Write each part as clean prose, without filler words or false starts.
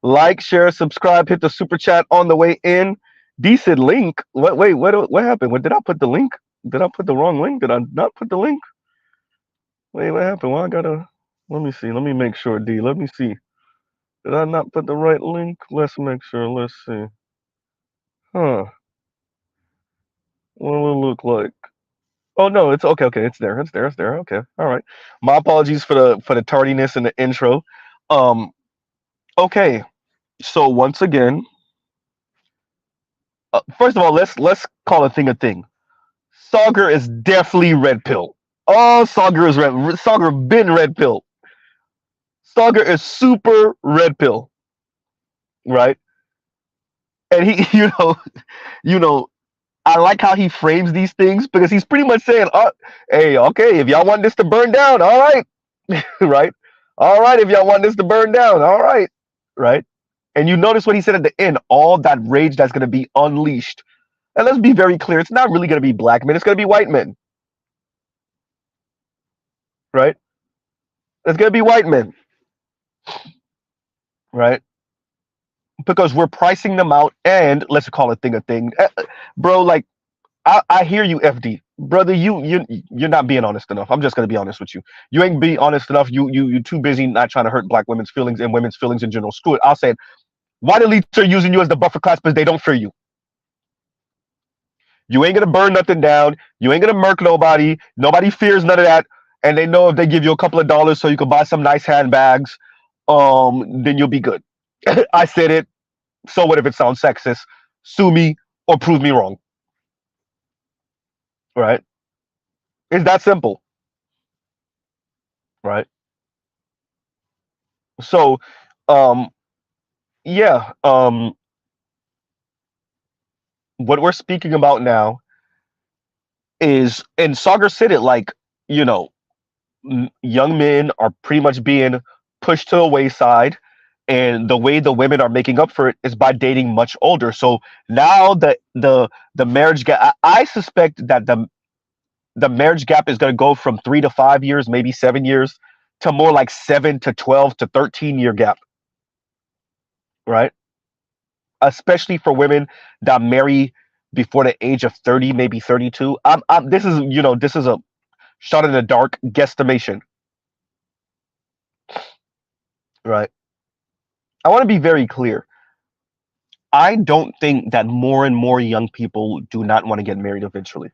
Like, share, subscribe, hit the super chat on the way in. Decent link. What? Wait, what happened? What did I put the link? Did I put the wrong link? Did I not put the link? Wait, what happened? Well, I gotta. Let me see. Let me make sure, D. Let me see. Did I not put the right link? Let's make sure. Let's see. Huh. What will it look like? Oh no, it's okay. Okay, it's there. It's there. It's there. Okay. All right. My apologies for the tardiness in the intro. Um. Okay. So once again, first of all, let's call a thing a thing. Sagar is definitely red pill. Oh, Sagar is red. Sagar been red pill. Sagar is super red pill, right? And he, you know, I like how he frames these things because he's pretty much saying, "Hey, okay, if y'all want this to burn down, all right, right, all right. If y'all want this to burn down, all right, right." And you notice what he said at the end: all that rage that's going to be unleashed. And let's be very clear: it's not really going to be black men; it's going to be white men, right? It's going to be white men, right? Because we're pricing them out, and let's call a thing a thing, bro. Like I hear you, FD, brother. You're not being honest enough. I'm just gonna be honest with you. You ain't being honest enough. You too busy not trying to hurt black women's feelings and women's feelings in general. Screw it. I'll say it. Why the elites are using you as the buffer class because they don't fear you. You ain't gonna burn nothing down. You ain't gonna murk nobody. Nobody fears none of that. And they know if they give you a couple of dollars so you can buy some nice handbags, then you'll be good. I said it. So what if it sounds sexist? Sue me or prove me wrong. Right? It's that simple. Right? So, um, yeah, what we're speaking about now is, and Sagar said it like, you know, young men are pretty much being pushed to the wayside, and the way the women are making up for it is by dating much older. So now the marriage gap, I suspect that the marriage gap is going to go from 3 to 5 years, maybe 7 years, to more like 7 to 12 to 13 year gap, right? Especially for women that marry before the age of 30, maybe 32. This is, this is a shot in the dark guesstimation, right? I want to be very clear. I don't think that more and more young people do not want to get married eventually.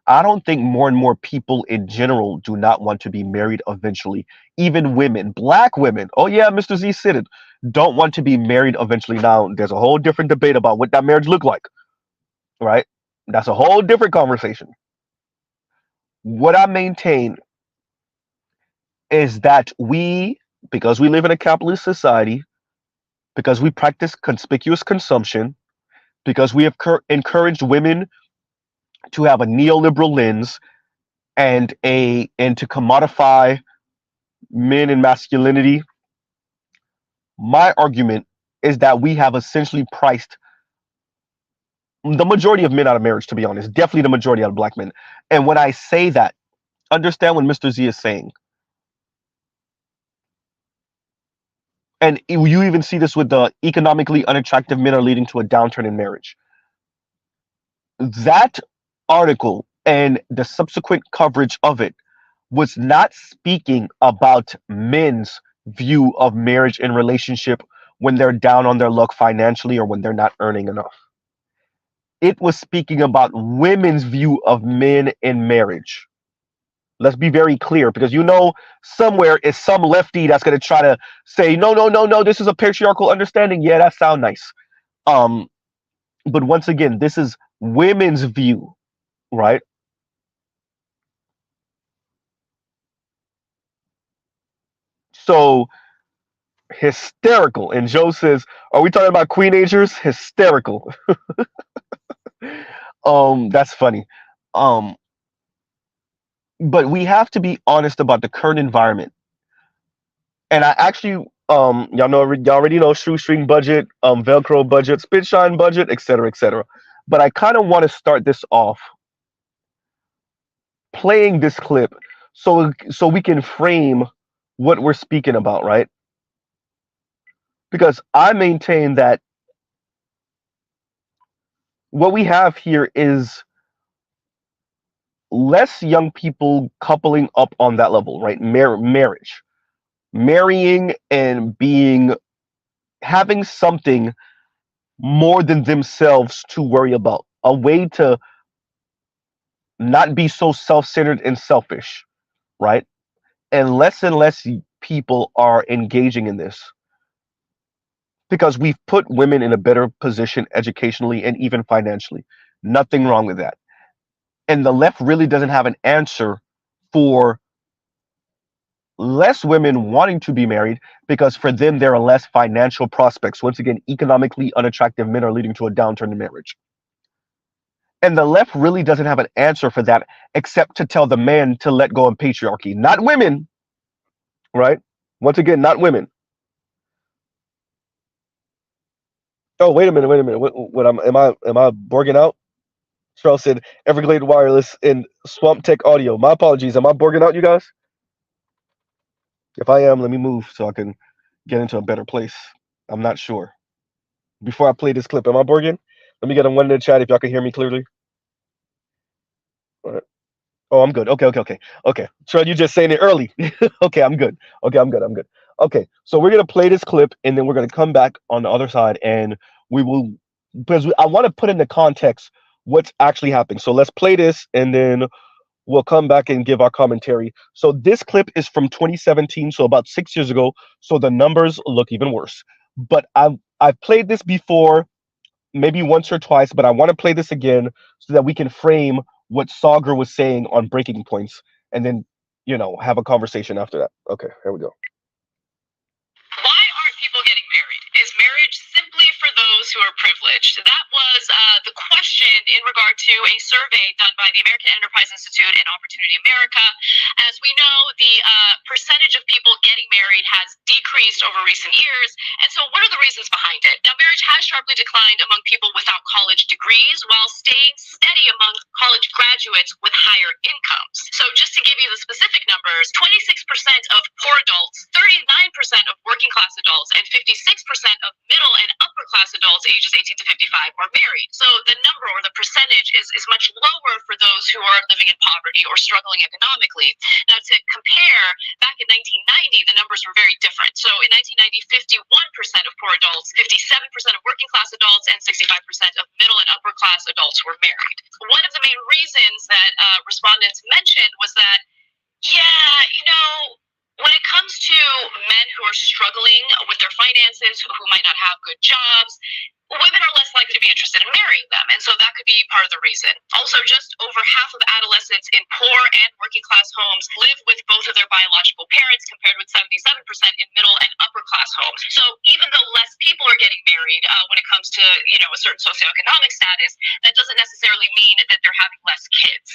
I don't think more and more people in general do not want to be married eventually. Even women, black women, oh yeah, Mr. Z said it, don't want to be married eventually. Now, there's a whole different debate about what that marriage looked like, right? That's a whole different conversation. What I maintain is that because we live in a capitalist society, because we practice conspicuous consumption, because we have encouraged women to have a neoliberal lens and to commodify men and masculinity, my argument is that we have essentially priced the majority of men out of marriage, to be honest, definitely the majority out of black men. And when I say that, understand what Mr. Z is saying. And you even see this with the economically unattractive men are leading to a downturn in marriage. That article and the subsequent coverage of it was not speaking about men's view of marriage and relationship when they're down on their luck financially or when they're not earning enough. It was speaking about women's view of men in marriage. Let's be very clear, because somewhere is some lefty that's going to try to say, no, no, no, no, this is a patriarchal understanding. Yeah, that sounds nice. But once again, this is women's view, right? So hysterical. And Joe says, are we talking about queenagers? Hysterical. That's funny. Um, but we have to be honest about the current environment. And I actually, y'all already know shoestring budget, Velcro budget, spit shine budget, etc., etc. But I kind of want to start this off playing this clip so we can frame what we're speaking about, right? Because I maintain that what we have here is less young people coupling up on that level, right? Marriage, marrying and being having something more than themselves to worry about, a way to not be so self-centered and selfish, right? And less people are engaging in this because we've put women in a better position educationally and even financially. Nothing wrong with that. And the left really doesn't have an answer for less women wanting to be married because for them there are less financial prospects. Once again, economically unattractive men are leading to a downturn in marriage. And the left really doesn't have an answer for that except to tell the man to let go of patriarchy, not women, right? Once again, not women. Oh, wait a minute, wait a minute. What am I borging out? Charles said Everglade Wireless and Swamp Tech Audio. My apologies. Am I borging out, you guys? If I am, let me move so I can get into a better place. I'm not sure. Before I play this clip, am I borging? Let me get a one in the chat if y'all can hear me clearly. All right. Oh, I'm good. Okay, okay, okay. Okay. Trud, you just saying it early. Okay, I'm good. Okay, I'm good. I'm good. Okay, so we're gonna play this clip and then we're gonna come back on the other side and we will because I want to put into context what's actually happening. So let's play this and then we'll come back and give our commentary. So this clip is from 2017, so about 6 years ago. So the numbers look even worse. But I've played this before, maybe once or twice, but I want to play this again so that we can frame what Sagar was saying on breaking points, and then have a conversation after that. Okay, here we go. Why aren't people getting married? Is marriage simply for those who are privileged? That was the question in regard to a survey done by the American Enterprise Institute and Opportunity America. As we know, the percentage of people getting married has decreased over recent years. And so what are the reasons behind it? Now, marriage has sharply declined among people without college degrees while staying steady among college graduates with higher incomes. So just to give you the specific numbers, 26% of poor adults, 39% of working class adults, and 56% of middle and upper class adults ages 18 to 55 are married. So the number or the percentage is much lower for those who are living in poverty or struggling economically. Now, to compare, back in 1990, the numbers were very different. So in 1990, 51% of poor adults, 57% of working class adults, and 65% of middle and upper class adults were married. One of the main reasons that respondents mentioned was that, yeah, when it comes to men who are struggling with their finances, who might not have good jobs, women are less likely to be interested in marrying them. And so that could be part of the reason. Also, just over half of adolescents in poor and working class homes live with both of their biological parents, compared with 77% in middle and upper class homes. So even though less people are getting married when it comes to, a certain socioeconomic status, that doesn't necessarily mean that they're having less kids.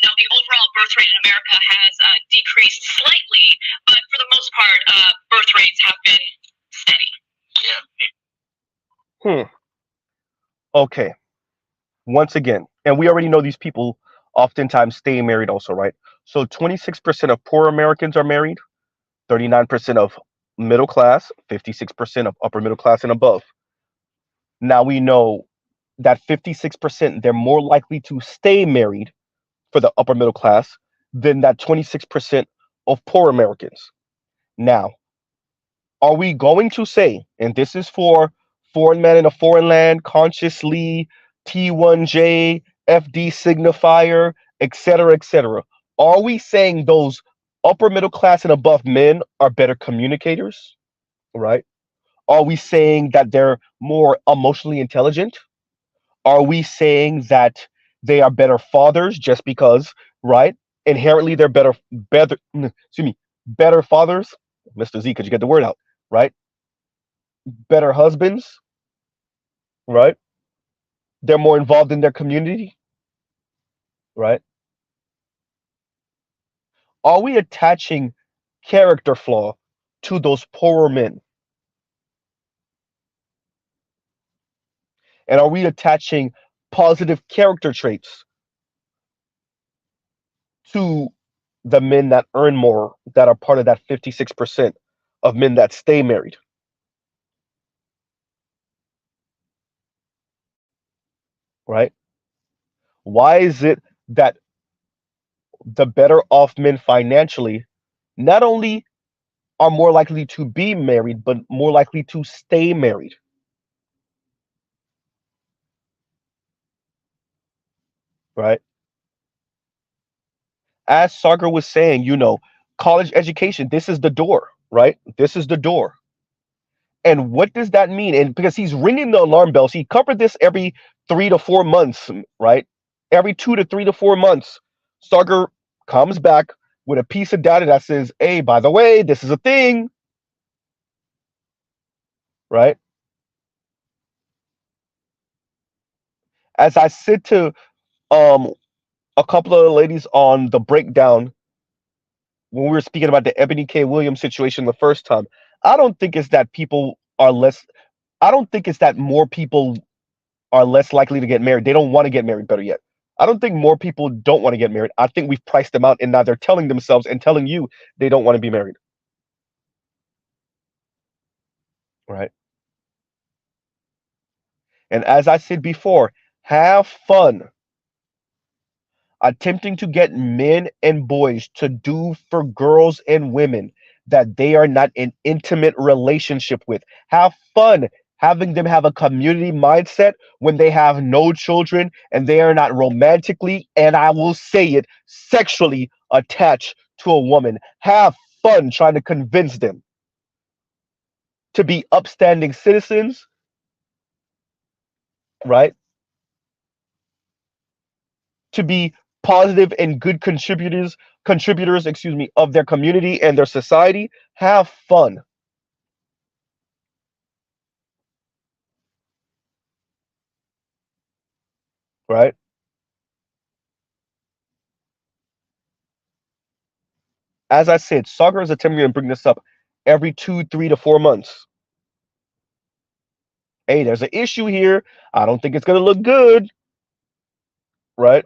Now, the overall birth rate in America has decreased slightly, but for the most part, birth rates have been steady. Yeah. Okay. Once again, and we already know these people oftentimes stay married also, right? So 26% of poor Americans are married, 39% of middle class, 56% of upper middle class and above. Now we know that 56%, they're more likely to stay married for the upper middle class than that 26% of poor Americans. Now, are we going to say, and this is for foreign man in a foreign land, consciously, T1J, FD signifier, etc., etc. Are we saying those upper middle class and above men are better communicators? Right? Are we saying that they're more emotionally intelligent? Are we saying that they are better fathers just because, right? Inherently, they're better fathers. Mr. Z, could you get the word out? Right? Better husbands, right? They're more involved in their community, right? Are we attaching character flaw to those poorer men? And are we attaching positive character traits to the men that earn more, that are part of that 56% of men that stay married? right? Why is it that the better off men financially not only are more likely to be married, but more likely to stay married, right? As Sarger was saying, college education, this is the door, right? This is the door. And what does that mean? And because he's ringing the alarm bells, he covered this every 3 to 4 months, right? Every 2 to 3 to 4 months, Sarger comes back with a piece of data that says, hey, by the way, this is a thing, right? As I said to um a couple of the ladies on the breakdown when we were speaking about the Ebony K. Williams situation the first time, I don't think it's that people are less. I don't think it's that more people are less likely to get married. They don't want to get married. Better yet, I don't think more people don't want to get married. I think we've priced them out, and now they're telling themselves and telling you they don't want to be married. Right. And as I said before, have fun attempting to get men and boys to do for girls and women that they are not in intimate relationship with. Have fun having them have a community mindset when they have no children and they are not romantically, and I will say it, sexually attached to a woman. Have fun trying to convince them to be upstanding citizens, right? To be positive and good contributors, of their community and their society. Have fun, right? As I said, Sagar is attempting to bring this up every 2, 3 to 4 months. Hey, there's an issue here. I don't think it's going to look good, right?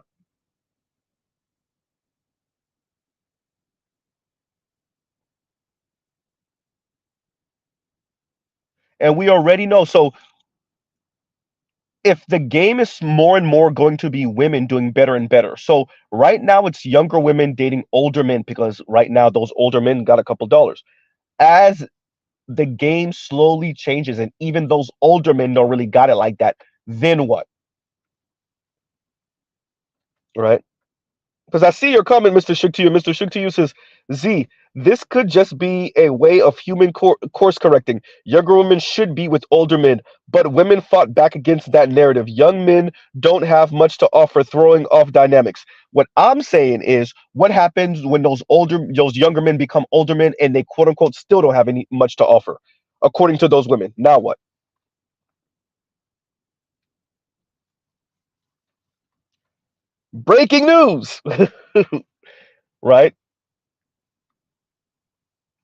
And we already know. So if the game is more and more going to be women doing better and better. So right now it's younger women dating older men because right now those older men got a couple dollars. As the game slowly changes and even those older men don't really got it like that, then what? Right? Because I see your comment, Mr. Shook to you. Mr. Shook to you says, Z, this could just be a way of human course correcting. Younger women should be with older men, but women fought back against that narrative. Young men don't have much to offer, throwing off dynamics. What I'm saying is, what happens when those younger men become older men and they quote unquote still don't have any much to offer, according to those women? Now what? Breaking news, right?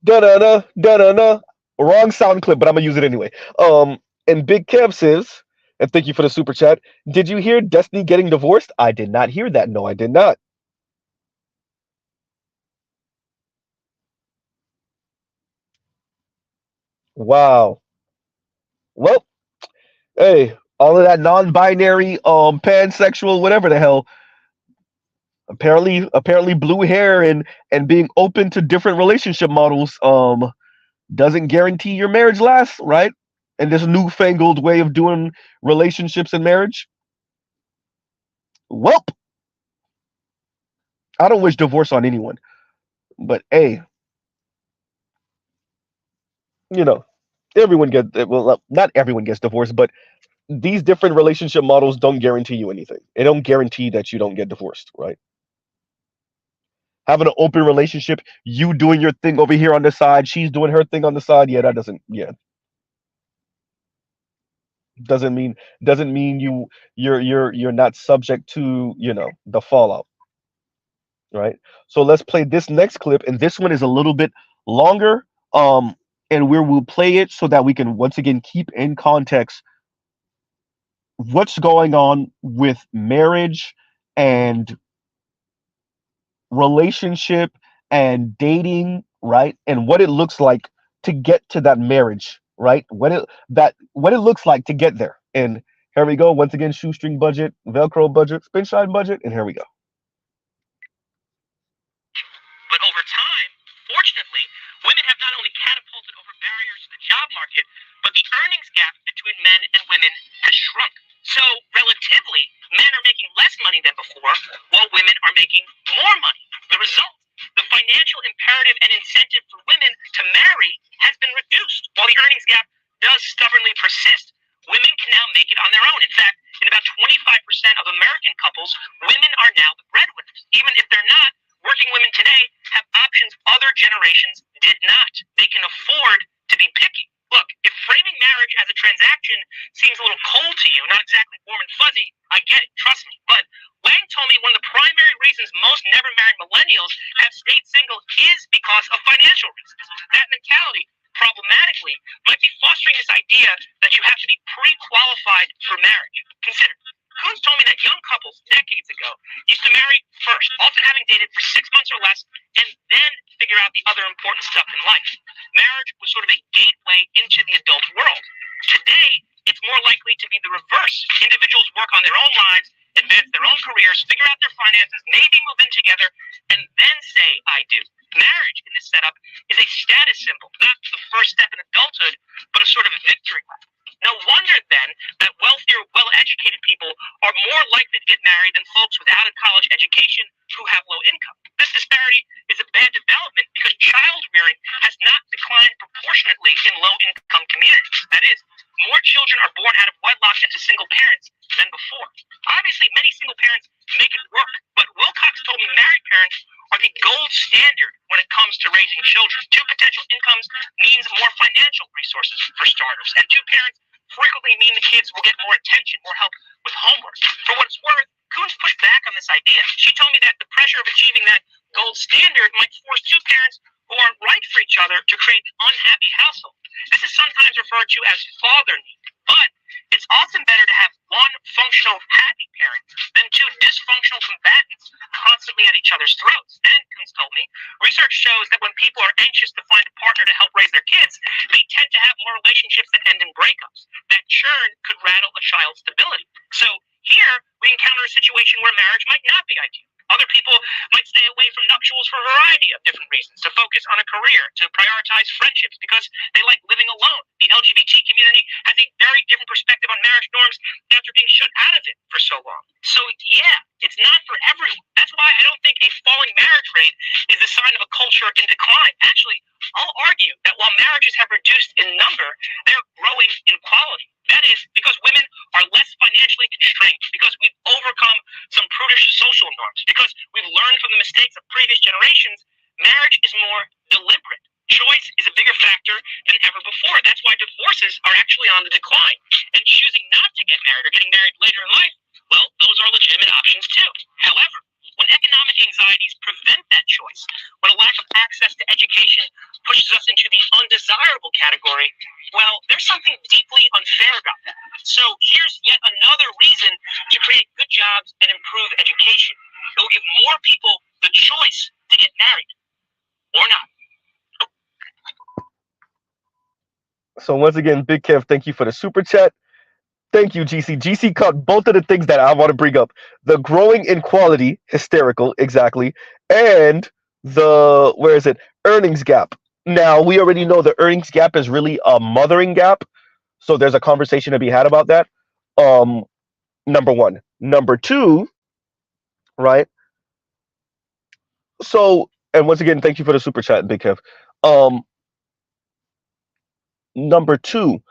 Da da da da da da. Wrong sound clip, but I'm gonna use it anyway. And Big Kev says, and thank you for the super chat. Did you hear Destiny getting divorced? I did not hear that. No, I did not. Wow. Well, hey, all of that non-binary, pansexual, whatever the hell. Apparently, blue hair and being open to different relationship models, doesn't guarantee your marriage lasts, right? And this newfangled way of doing relationships and marriage. Well, I don't wish divorce on anyone, but hey, you know, everyone gets well, not everyone gets divorced, but these different relationship models don't guarantee you anything. They don't guarantee that you don't get divorced, right? Having an open relationship, you doing your thing over here on the side, she's doing her thing on the side. Yeah, that doesn't. Yeah, doesn't mean you're not subject to the fallout, right? So let's play this next clip, and this one is a little bit longer. And where we'll play it so that we can once again keep in context what's going on with marriage and relationship and dating, right? And what it looks like to get to that marriage, right? What it looks like to get there. And Here we go. Once again, shoestring budget, Velcro budget, spinshine budget, and here we go. But over time, fortunately, women have not only catapulted over barriers to the job market, but the earnings gap between men and women has shrunk. So, relatively, men are making less money than before, while women are making more money. The result, the financial imperative and incentive for women to marry has been reduced. While the earnings gap does stubbornly persist, women can now make it on their own. In fact, in about 25% of American couples, women are now the breadwinners. Even if they're not, working women today have options other generations did not. They can afford to be picky. Look, if framing marriage as a transaction seems a little cold to you, not exactly warm and fuzzy, I get it, trust me. But Wang told me one of the primary reasons most never married millennials have stayed single is because of financial reasons. That mentality, problematically, might be fostering this idea that you have to be pre-qualified for marriage. Consider, Coons told me that young couples decades ago used to marry first, often having dated for 6 months or less, and then figure out the other important stuff in life. Marriage was sort of a gateway into the adult world. Today, it's more likely to be the reverse. Individuals work on their own lives, advance their own careers, figure out their finances, maybe move in together, and then say, I do. Marriage in this setup is a status symbol, not the first step in adulthood, but a sort of a victory lap. No wonder then that wealthier, well-educated people are more likely to get married than folks without a college education who have low income. This disparity is a bad development because child rearing has not declined proportionately in low-income communities. That is, more children are born out of wedlock into single parents than before. Obviously, many single parents make it work, but Wilcox told me married parents are the gold standard when it comes to raising children. Two potential incomes means more financial resources for starters, and two parents frequently mean the kids will get more attention, more help with homework. For what it's worth, Coons pushed back on this idea. She told me that the pressure of achieving that gold standard might force two parents who aren't right for each other to create an unhappy household. This is sometimes referred to as father need, but it's often better to have one functional, happy parent than two dysfunctional combatants constantly at each other's throats. And, Coons told me, research shows that when people are anxious to find a partner to help raise their kids, they tend to have more relationships that end in breakups. That churn could rattle a child's stability. So here, we encounter a situation where marriage might not be ideal. Other people might stay away from nuptials for a variety of different reasons, to focus on a career, to prioritize friendships because they like living alone. The LGBT community has a very different perspective on marriage norms after being shut out of it for so long. So yeah, it's not for everyone. That's why I don't think a falling marriage rate is a sign of a culture in decline. Actually, I'll argue that while marriages have reduced in number, they're growing in quality. That is because women are less financially constrained, because we've overcome some prudish social norms, because we've learned from the mistakes of previous generations. Marriage is more deliberate. Choice is a bigger factor than ever before. That's why divorces are actually on the decline. And choosing not to get married or getting married later in life, well, those are legitimate options too. However, when economic anxieties prevent that choice, when a lack of access to education pushes us into the undesirable category, well, there's something deeply unfair about that. So here's yet another reason to create good jobs and improve education. It will give more people the choice to get married or not. So once again, Big Kev, thank you for the super chat. Thank you, GC. GC caught both of the things that I want to bring up: the growing inequality, hysterical, exactly, and the where is it? Earnings gap. Now we already know the earnings gap is really a mothering gap, so there's a conversation to be had about that. Um, Number one. Number two, right? So, and once again, thank you for the super chat, Big Kev. Um, Number two,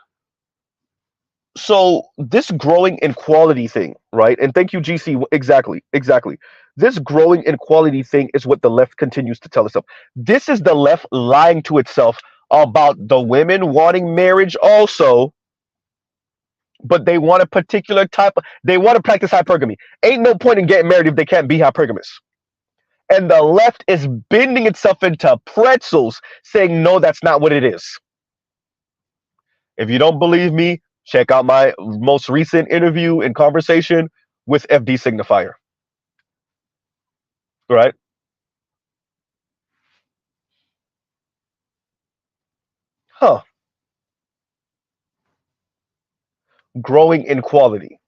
so this growing inequality thing, right? And thank you, GC. Exactly, exactly. This growing inequality thing is what the left continues to tell itself. This is the left lying to itself about the women wanting marriage also, but they want a particular type. They want to practice hypergamy. Ain't no point in getting married if they can't be hypergamous. And the left is bending itself into pretzels, saying no, that's not what it is. If you don't believe me, check out my most recent interview and conversation with FD Signifier. Right? Huh. growing inequality.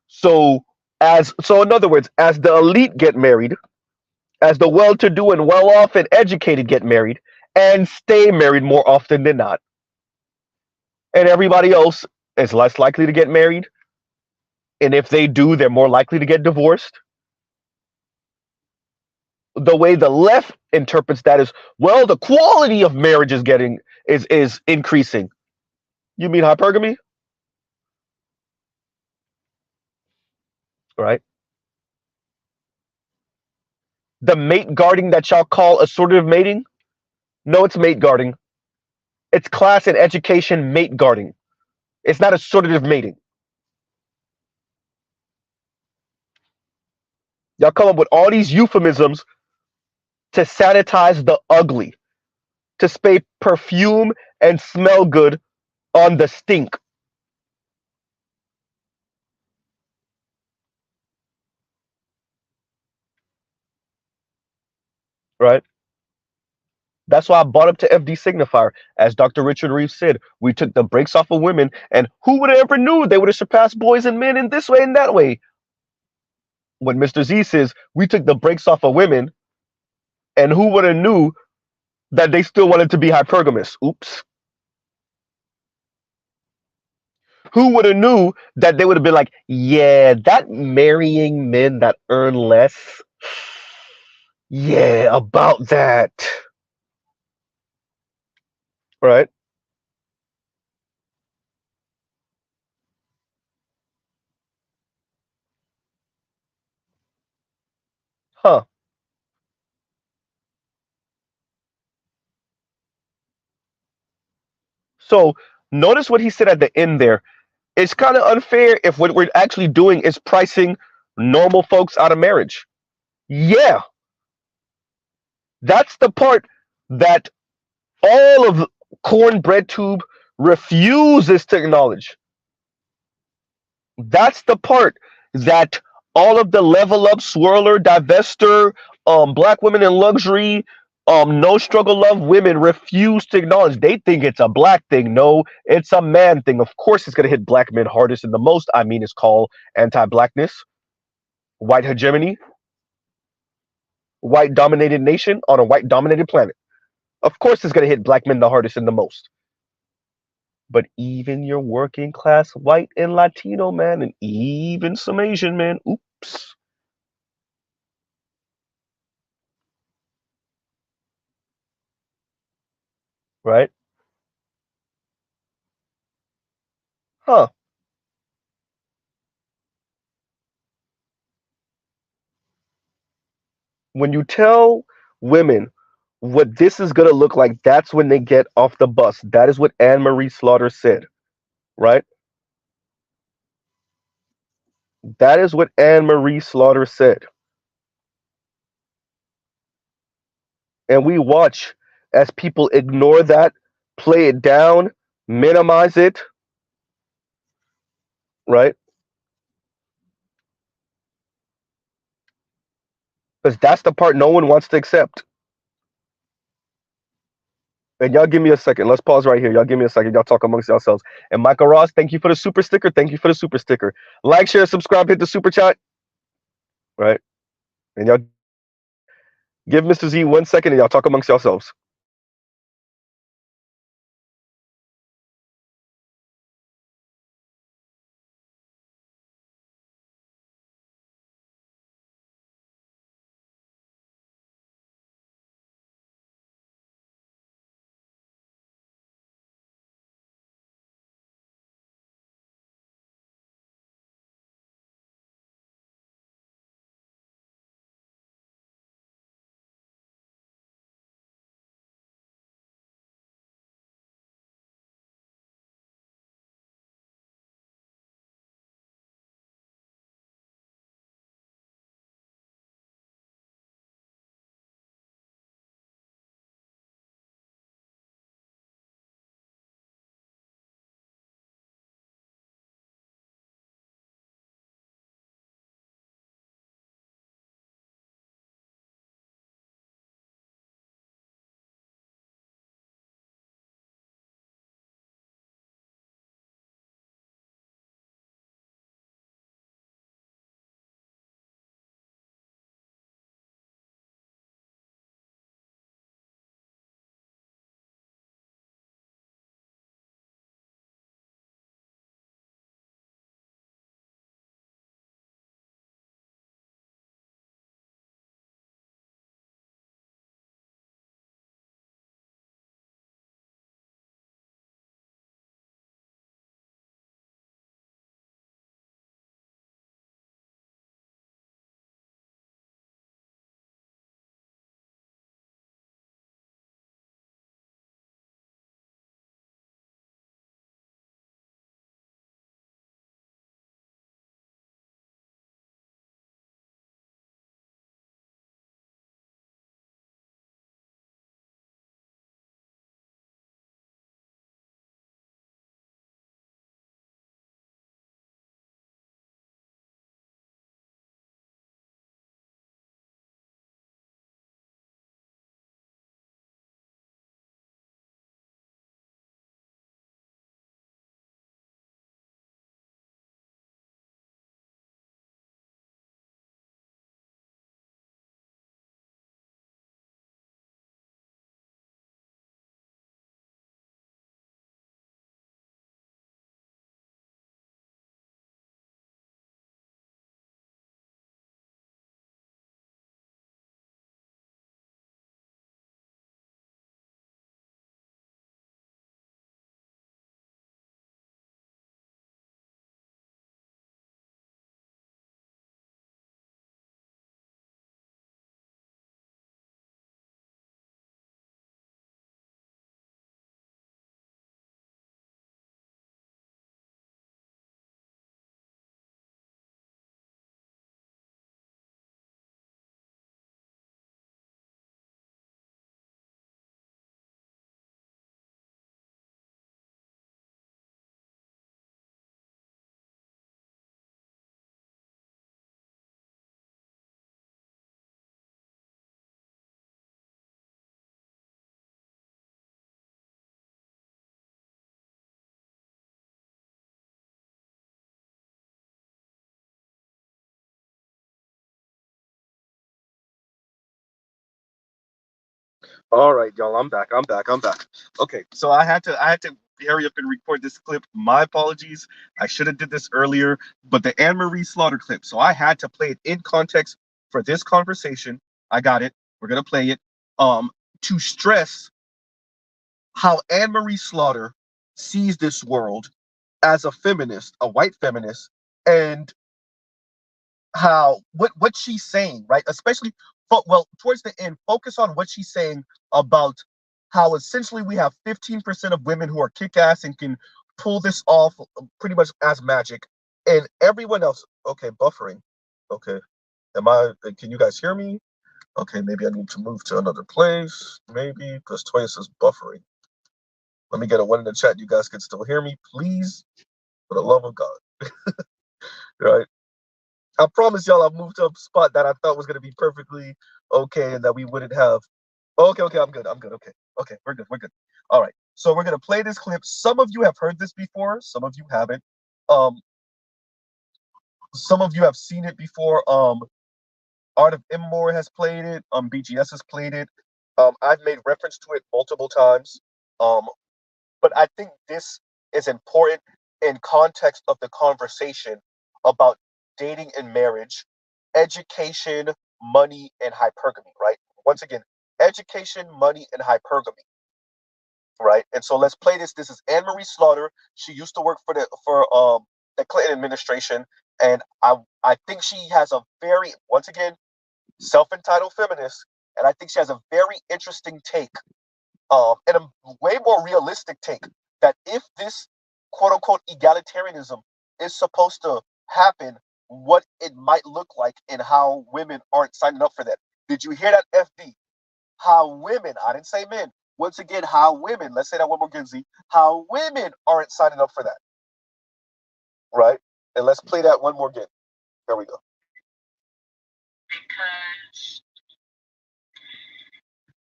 So in other words, as the elite get married, as the well-to-do and well-off and educated get married and stay married more often than not, and everybody else is less likely to get married, and if they do, they're more likely to get divorced. The way the left interprets that is, well, the quality of marriage is increasing. You mean hypergamy, right? The mate guarding that y'all call assortative mating? No, it's mate guarding. It's class and education mate guarding. It's not assortative mating. Y'all come up with all these euphemisms to sanitize the ugly, to spray perfume and smell good on the stink, right? That's why I brought up to FD Signifier. As Dr. Richard Reeves said, we took the brakes off of women, and who would have ever knew they would have surpassed boys and men in this way and that way? When Mr. Z says we took the brakes off of women, and who would have knew that they still wanted to be hypergamous? Oops. Who would have knew that they would have been like, yeah, that marrying men that earn less, yeah, about that, right? Huh. So notice what he said at the end there. It's kind of unfair if what we're actually doing is pricing normal folks out of marriage. Yeah, that's the part that all of Cornbread Tube refuses to acknowledge. That's the part that all of the level up, swirler, divester, black women in luxury, no struggle love women refuse to acknowledge. They think it's a black thing. No, it's a man thing. Of course, it's gonna hit black men hardest and the most. I mean, it's called anti-blackness, white hegemony, white dominated nation on a white dominated planet. Of course, it's gonna hit black men the hardest and the most. But even your working class white and Latino man, and even some Asian men, oops, right? Huh. When you tell women what this is going to look like, that's when they get off the bus. That is what Anne Marie Slaughter said, right? That is what Anne Marie Slaughter said. And we watch as people ignore that, play it down, minimize it, right? Because that's the part no one wants to accept. And y'all give me a second. Let's pause right here. Y'all give me a second. Y'all talk amongst yourselves. And Michael Ross, thank you for the super sticker. Thank you for the super sticker. Like, share, subscribe, hit the super chat. Right? And y'all give Mr. Z 1 second and y'all talk amongst yourselves. All right, y'all. I'm back. I'm back. I'm back. Okay, so I had to hurry up and record this clip. My apologies. I should have did this earlier, but the Anne Marie Slaughter clip. So I had to play it in context for this conversation. I got it. We're gonna play it. To stress how Anne Marie Slaughter sees this world as a feminist, a white feminist, and how what she's saying, right? Especially, well, towards the end, focus on what she's saying about how essentially we have 15% of women who are kick-ass and can pull this off pretty much as magic, and everyone else. Okay, buffering. Okay, Can you guys hear me? Okay, maybe I need to move to another place. Maybe because Toya says buffering. Let me get a one in the chat. You guys can still hear me, please, for the love of God. Right? I promise y'all I moved to a spot that I thought was gonna be perfectly okay and that we wouldn't have. Okay, I'm good. I'm good. Okay, we're good. We're good. All right. So we're gonna play this clip. Some of you have heard this before, some of you haven't. Um, some of you have seen it before. Art of Immore has played it. BGS has played it. I've made reference to it multiple times. Um, but I think this is important in context of the conversation about dating and marriage, education, money, and hypergamy, right? Once again, education, money, and hypergamy, right? And so let's play this. This is Anne Marie Slaughter. She used to work for the Clinton administration, and I think she has a very, once again, self-entitled feminist, and I think she has a very interesting take, and a way more realistic take, that if this quote unquote egalitarianism is supposed to happen, what it might look like and how women aren't signing up for that. Did you hear that, FD? How women, I didn't say men, once again, how women, let's say that one more again, Z, how women aren't signing up for that, right? And let's play that one more again. There we go. Because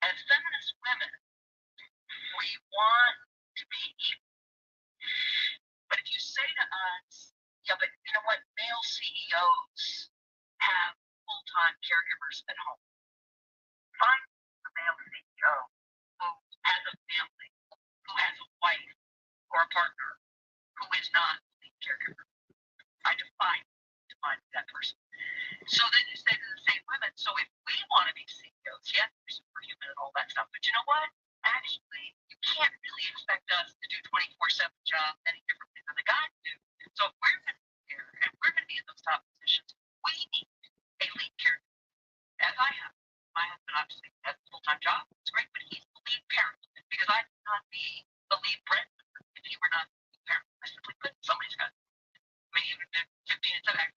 as feminist women, we want to be equal. But if you say to us, yeah, but you know what, male CEOs have full-time caregivers at home. Find a male CEO who has a family, who has a wife or a partner who is not a caregiver. I define that person. So then you say to the same women, so if we want to be CEOs, yes, we're superhuman and all that stuff, but you know what? Actually, you can't really expect us to do 24/7 jobs any differently than the guys do. So if we're going to be here and we're going to be in those top positions, we need a lead caregiver, as I have. My husband obviously has a full-time job. It's great, but he's the lead parent because I could not be the lead breadwinner if he were not the lead parent. I simply couldn't. Somebody's got to. I mean, even 15 and 17,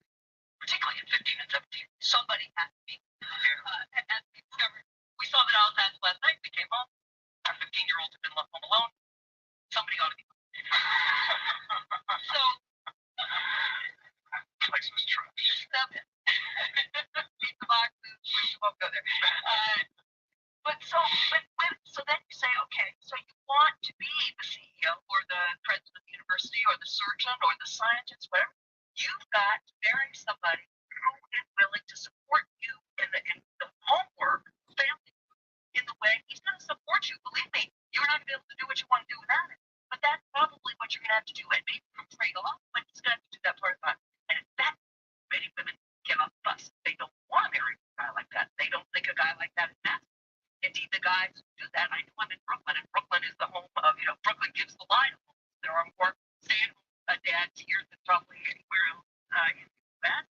particularly in 15 and 17, somebody has to be there. As we discovered, we saw that Alzheimer's last night. We came home. Our 15-year-olds have been left home alone. Somebody ought to be. So, place was trash. Stop it. Pizza boxes. We won't go there. So then you say, okay, so you want to be the CEO or the president of the university or the surgeon or the scientist, whatever. You've got to marry somebody who is willing to support you in the homework, family, in the way he's going to support you. Believe me, you're not going to be able to do what you want to do without it. But that's probably what you're going to have to do. And maybe from trade a lot, but he's going to have to do that part of the time. And in fact, many women get off the bus. They don't want to marry a guy like that. They don't think a guy like that is nasty. Indeed, the guys who do that, I know I'm in Brooklyn, and Brooklyn is the home of, Brooklyn gives the line. There are more stay-at-home dads here than probably anywhere else in the U.S.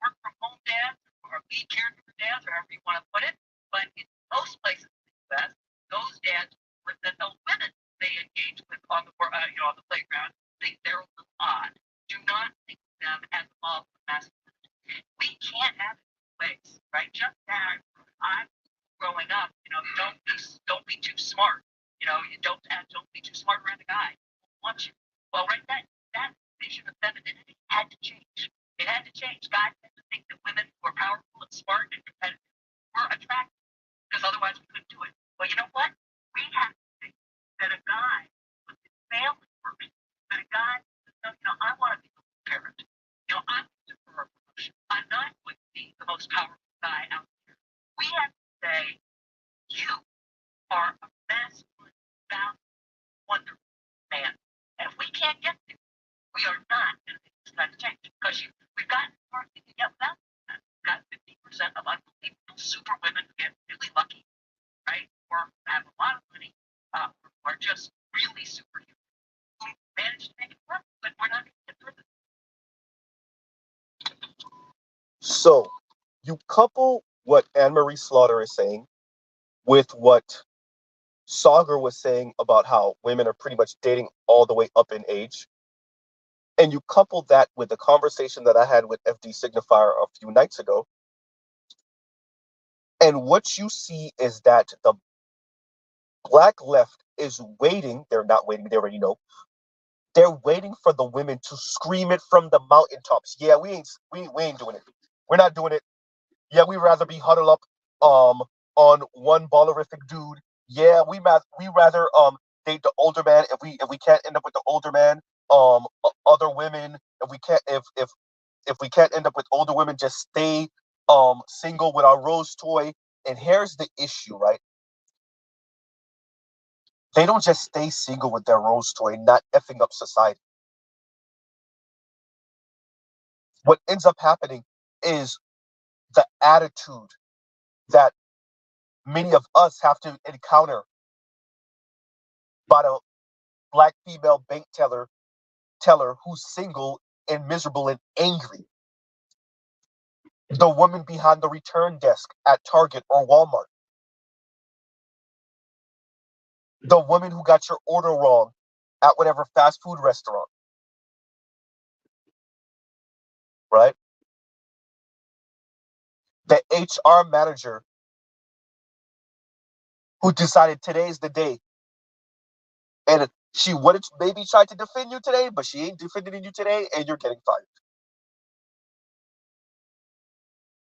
Work from home dads or lead caregiver dads, or however you want to put it. But in most places in the U.S., those dads with the women they engage with on the on the playground think they're a little odd. Do not think of them as a model of masculinity. We can't have it both ways, right? Just as I'm growing up, don't be too smart. You don't be too smart around a guy who wants you. Well, right, that vision of femininity had to change. It had to change. Guys had to think that women who are powerful and smart and competitive were attractive, because otherwise we couldn't do it. Well, you know what? We have to think that a guy with his family first, that a guy says, I want to be a parent. I'm going to for a promotion. I'm not going to be the most powerful guy out there. We have to say, you time to change because we've got more thinking up now. We've got 50% of unbelievable super women who get really lucky, right? Or have a lot of money, or just really superhuman who manage to make it work, but we're not going to get through it. So you couple what Anne-Marie Slaughter is saying with what Sagar was saying about how women are pretty much dating all the way up in age. And you couple that with the conversation that I had with FD Signifier a few nights ago. And what you see is that the black left is waiting. They're not waiting. They already know. They're waiting for the women to scream it from the mountaintops. Yeah, we ain't doing it. We're not doing it. Yeah, we'd rather be huddled up on one ballerific dude. Yeah, we rather date the older man if we can't end up with the older man. Other women, if we can't end up with older women, just stay single with our rose toy. And here's the issue, right? They don't just stay single with their rose toy, not effing up society. What ends up happening is the attitude that many of us have to encounter by the black female bank teller who's single and miserable and angry. The woman behind the return desk at Target or Walmart. The woman who got your order wrong at whatever fast food restaurant. Right? The HR manager who decided today's the day. And she would have maybe tried to defend you today, but she ain't defending you today, and you're getting fired.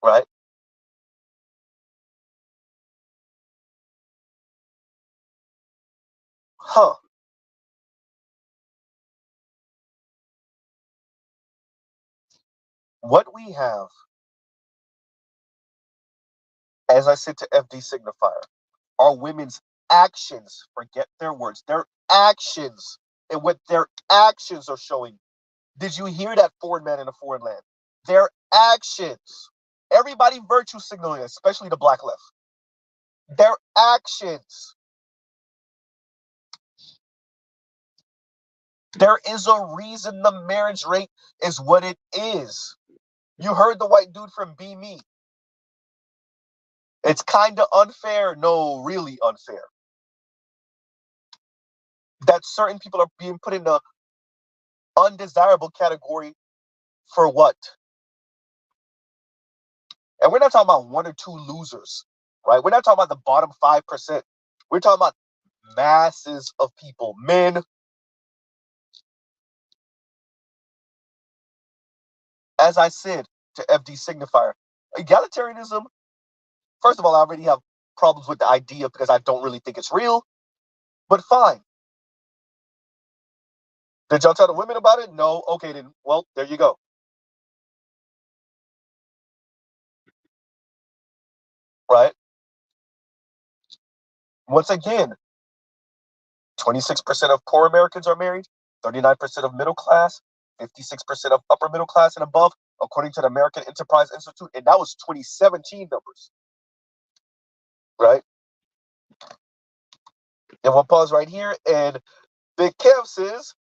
Right? Huh. What we have, as I said to FD Signifier, are women's actions. Forget their words. Their actions. And what their actions are showing. Did you hear that foreign man in a foreign land? Their actions. Everybody virtue signaling, especially the black left. Their actions. There is a reason the marriage rate is what it is. You heard the white dude from Be Me. It's kind of unfair. No, really unfair. That certain people are being put in the undesirable category for what? And we're not talking about one or two losers, right? We're not talking about the bottom 5%. We're talking about masses of people, men. As I said to FD Signifier, egalitarianism, first of all, I already have problems with the idea because I don't really think it's real, but fine. Did y'all tell the women about it? No. Okay, then. Well, there you go. Right? Once again, 26% of poor Americans are married, 39% of middle class, 56% of upper middle class and above, according to the American Enterprise Institute. And that was 2017 numbers. Right? And we'll pause right here. And Big Kev says,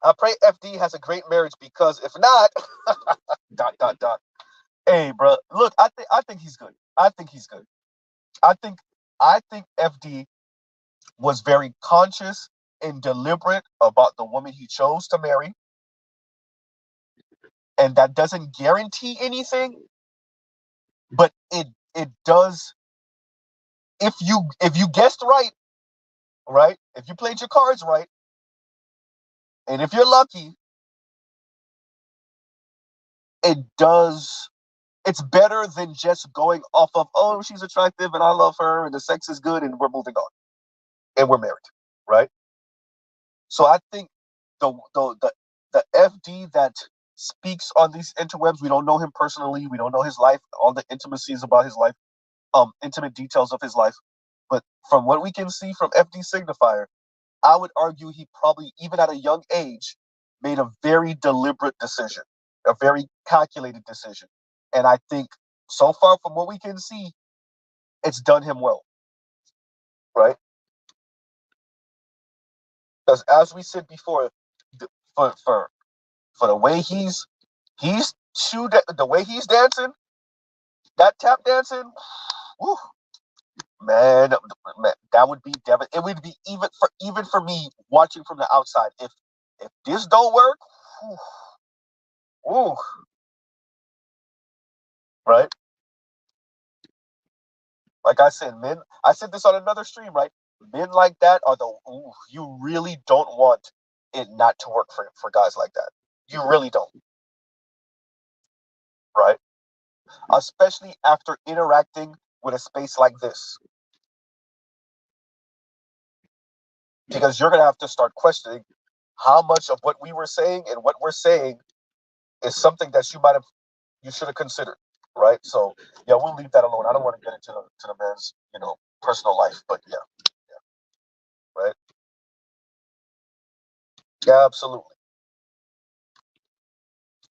I pray FD has a great marriage because if not, ... Hey, bro, look, I think he's good. I think he's good. I think FD was very conscious and deliberate about the woman he chose to marry. And that doesn't guarantee anything, but it does. If you guessed right, if you played your cards right, and if you're lucky, it does. It's better than just going off of, oh, she's attractive and I love her and the sex is good and we're moving on and we're married, right? So I think the FD that speaks on these interwebs, we don't know him personally, we don't know his life, all the intimacies about his life, intimate details of his life. But from what we can see from FD Signifier, I would argue he probably, even at a young age, made a very deliberate decision. a very calculated decision. And I think so far from what we can see, it's done him well. Right? Because as we said before, for the way he's the way he's dancing, that tap dancing, whew, man, that would be it would be even for me watching from the outside. If this don't work, whew, right? Like I said, I said this on another stream, right? Men like that are you really don't want it not to work for guys like that. You really don't, right? Especially after interacting with a space like this. Because you're going to have to start questioning how much of what we were saying and what we're saying is something that you should have considered, right? So yeah, we'll leave that alone. I don't want to get into the man's personal life, but yeah, right, yeah, absolutely,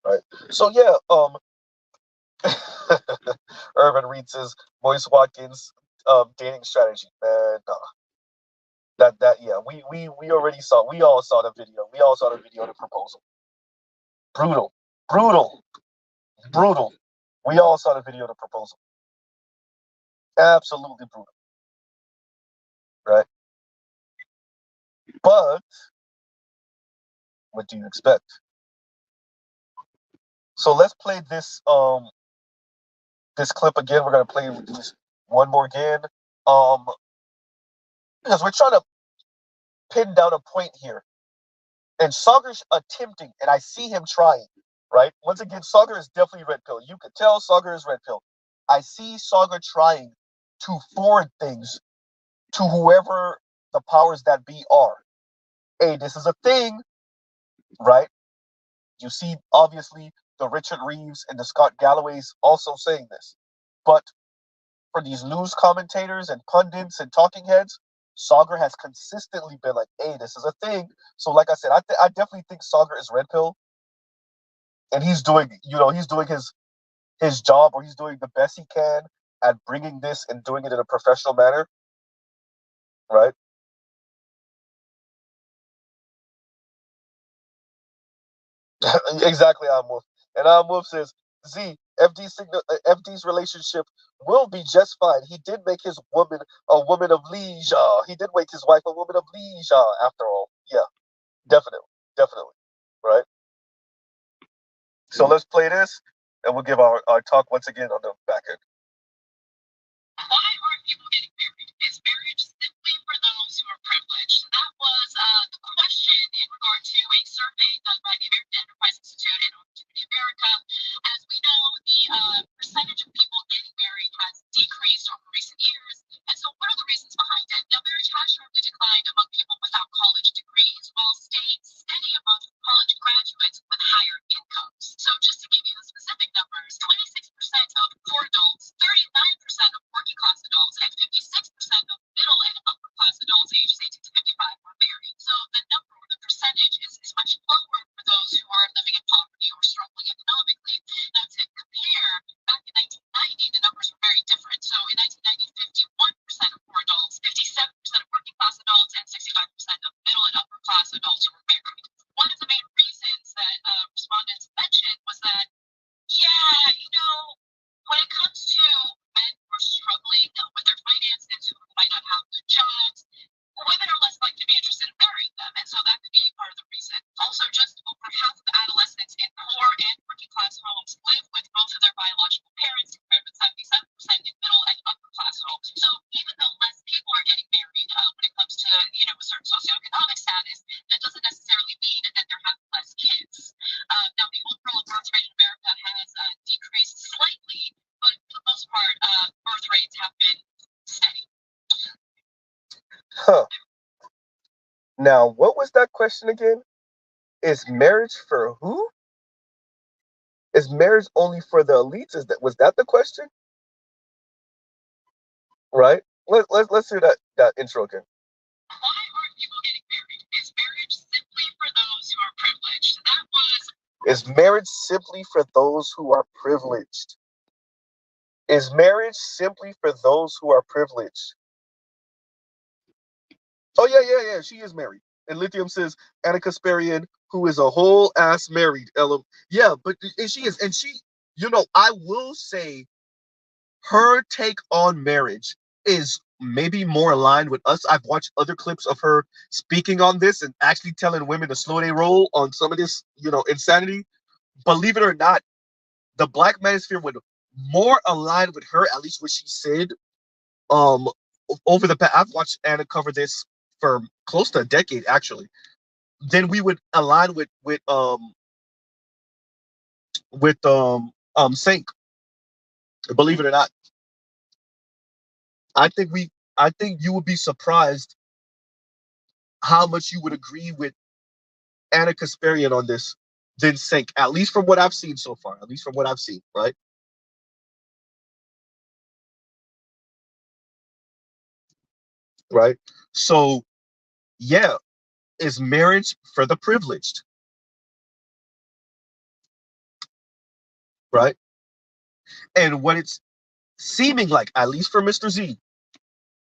right. So yeah, Urban Reed says Moise Watkins dating strategy, man. That yeah, we all saw the video. We all saw the video of the proposal. Brutal, brutal, brutal. We all saw the video of the proposal. Absolutely brutal, right? But what do you expect? So let's play this clip again. We're gonna play this one more again, because we're trying to pin down a point here. And Sagar's attempting, and I see him trying, right? Once again, Sagar is definitely red pill. You could tell Sagar is red pill. I see Sagar trying to forward things to whoever the powers that be are. Hey, this is a thing, right? You see, obviously, the Richard Reeves and the Scott Galloways also saying this. But for these news commentators and pundits and talking heads, Sagar has consistently been like, hey, this is a thing. So like I said, I definitely think Sagar is red pill, and he's doing his job, or he's doing the best he can at bringing this and doing it in a professional manner, right? Exactly, Amwolf. And Amwolf says, FD's relationship will be just fine. He did make his woman a woman of leisure. He did make his wife a woman of leisure, after all. Yeah, definitely. Definitely. Right? So let's play this, and we'll give our talk once again on the back end. Why aren't people getting married? Is marriage simply for those who are privileged? That was the question in regard to a survey done by the American Enterprise Institute and Opportunity America. As we know, the percentage of people getting married has decreased over recent years. And so what are the reasons behind it? Now, marriage has sharply declined among people without college degrees, while staying steady among college graduates with higher incomes. So just to give you the specific numbers, 26% of poor adults, 39% of working class adults, and 56% of middle and upper class adults ages 18 to 55 were married. So the number, or the percentage, is much lower for those who are living in poverty or struggling economically. Now, to compare, back in 1990, the numbers were very different. So in 1990, 51% of poor adults, 57% of working class adults, and 65% of middle and upper class adults were married. One of the main reasons that respondents mentioned was that, yeah, when it comes to men who are struggling with their finances, who might not have good jobs, women are less likely to be interested in marrying them. And so that could be part of the reason. Also, just over half of adolescents in poor and working class homes live with both of their biological parents, compared with 77% in middle and upper class homes. So even though less people are getting married when it comes to a certain socioeconomic status, that doesn't necessarily mean that they're having less kids. Now, the overall birth rate in America has decreased slightly, but for the most part, birth rates have been steady. Huh. Now, what was that question again? Is marriage for who? Is marriage only for the elites? Was that the question? Right? Let's hear that intro again. Why aren't people getting married? Is marriage simply for those who are privileged? That was Is marriage simply for those who are privileged? Is marriage simply for those who are privileged? Oh, yeah. She is married. And Lithium says, Anna Kasparian, who is a whole ass married. Yeah, but and she is. And she, I will say her take on marriage is maybe more aligned with us. I've watched other clips of her speaking on this and actually telling women to slow their roll on some of this, insanity. Believe it or not, the Black Manosphere would more align with her, at least what she said. Over the past, I've watched Anna cover this for close to a decade, actually. Then we would align with Sync. Believe it or not, I think you would be surprised how much you would agree with Anna Kasparian on this than Sync, at least from what I've seen so far. At least from what I've seen, right? Right. So, yeah, is marriage for the privileged? Right. And what it's seeming like, at least for Mr. Z,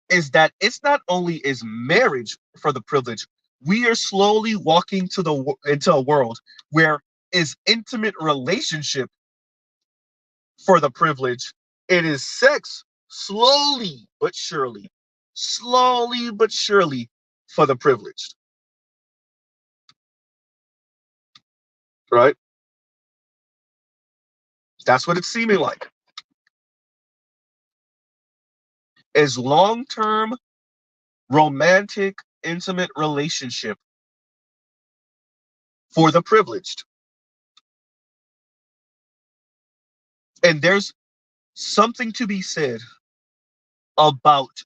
is that it's not only is marriage for the privileged, we are slowly walking into a world where is intimate relationship for the privilege. It is sex slowly but surely for the privileged. Right? That's what it's seeming like. Is long-term romantic intimate relationship for the privileged. And there's something to be said about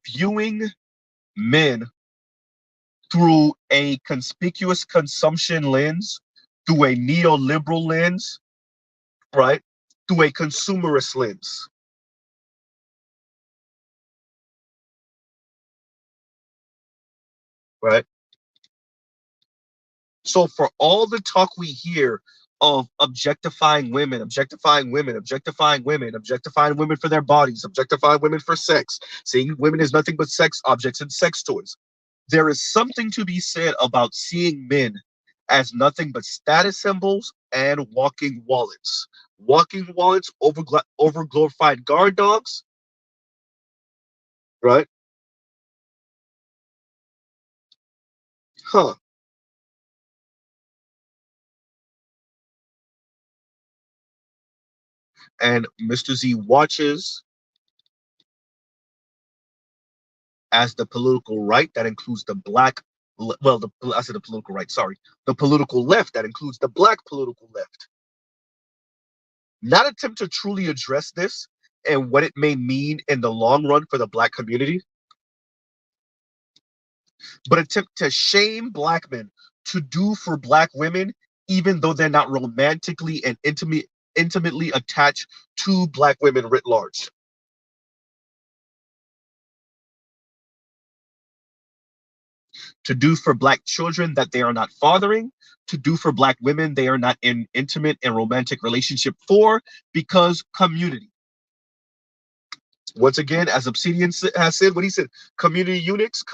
viewing men through a conspicuous consumption lens, through a neoliberal lens, right? Through a consumerist lens. Right? So for all the talk we hear of objectifying women, objectifying women, objectifying women, objectifying women for their bodies, objectifying women for sex, seeing women as nothing but sex objects and sex toys, there is something to be said about seeing men as nothing but status symbols and walking wallets. Walking wallets, over glorified guard dogs, right? Huh. And Mr. Z watches as the political right, that includes the black, I said the political right, sorry, the political left, that includes the black political left, not attempt to truly address this and what it may mean in the long run for the black community, but attempt to shame black men to do for black women, even though they're not romantically and intimately attached to black women writ large. To do for black children that they are not fathering, to do for black women they are not in intimate and romantic relationship for, because community. Once again, as Obsidian has said, what he said, community eunuchs,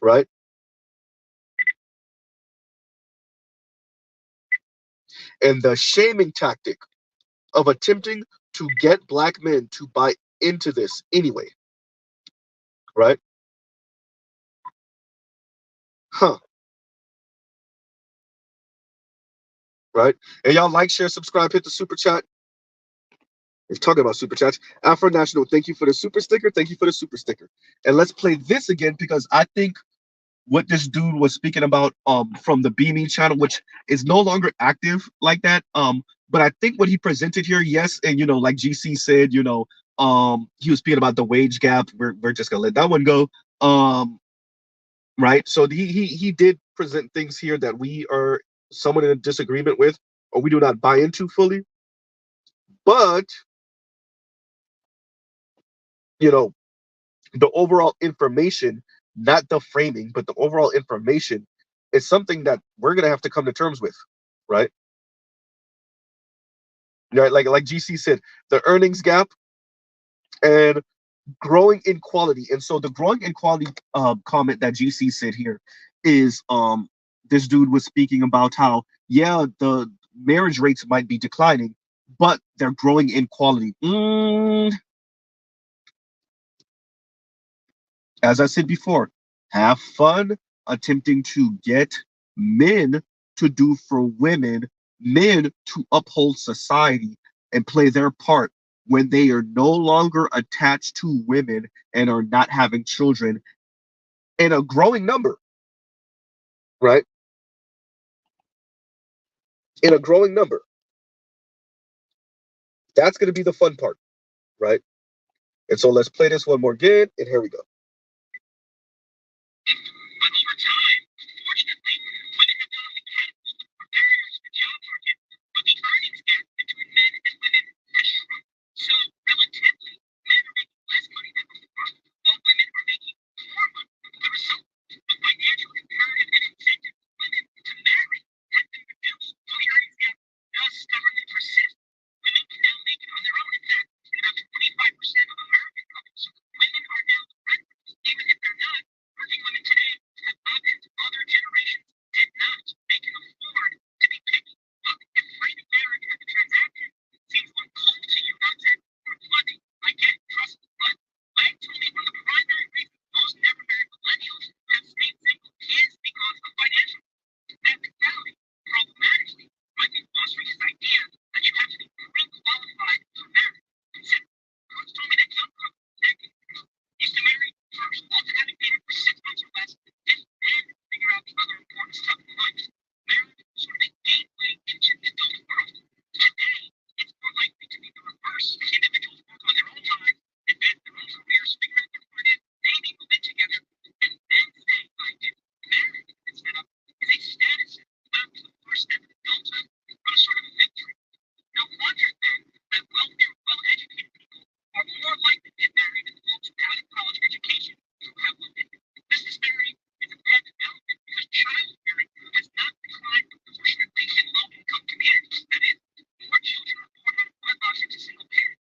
right? And the shaming tactic of attempting to get black men to buy into this anyway, right? Huh. Right? And y'all like, share, subscribe, hit the super chat. We're talking about super chats. Afro National, thank you for the super sticker. Thank you for the super sticker. And let's play this again, because I think what this dude was speaking about from the Be Me channel, which is no longer active like that. But I think what he presented here, yes, and like GC said, he was speaking about the wage gap. We're just gonna let that one go. Right. So he did present things here that we are somewhat in a disagreement with, or we do not buy into fully. But the overall information, not the framing, but the overall information It's something that we're gonna have to come to terms with, right? Right, like GC said, the earnings gap and growing inequality. And so the growing inequality comment that GC said here is this dude was speaking about how, yeah, the marriage rates might be declining, but they're growing inequality. As I said before, have fun attempting to get men to do for women, men to uphold society and play their part when they are no longer attached to women and are not having children in a growing number, right? In a growing number. That's going to be the fun part, right? And so let's play this one more again, and here we go. But over time, unfortunately, women have not only had multiple barriers to the job market, but the earnings gap between men and women has shrunk. So, relatively, men are making less money than before, while women are making more money. The result, the financial imperative and incentive for women to marry has been reduced. While the earnings gap does stubbornly persist, women can now make it on their own. In fact, in about 25% of American couples, women are now the breadwinners, even if they're not. Working women today have options other generations did not. They can afford to be picky. Look, if framing marriage as a transaction seems uncool to you, not exactly worth money, I get it, trust me. But Lang told me one of the primary reasons most never married millennials have stayed single is because of financial. That mentality, problematically, might be fostering this idea that you have to be pre-qualified for marriage. Consider, Coach told me that young couples decades ago used to marry first, after having dated for 6 months or less, and then figure out the other important stuff in life. Marriage was sort of a gateway into the adult world. Today, it's more likely to be the reverse. Individuals work on their own lives, advance their own careers, figure out their finance, maybe move in together, and then say, I did. Marriage, instead of, is a status symbol, not the first step in adulthood, but a sort of a victory. No wonder then that wealthier, well-educated people are more likely to get married than folks without a college education who have lived it. This disparity is a bad development because childbearing has not declined proportionately in low-income communities. That is, more children are born out of wedlock into single parents.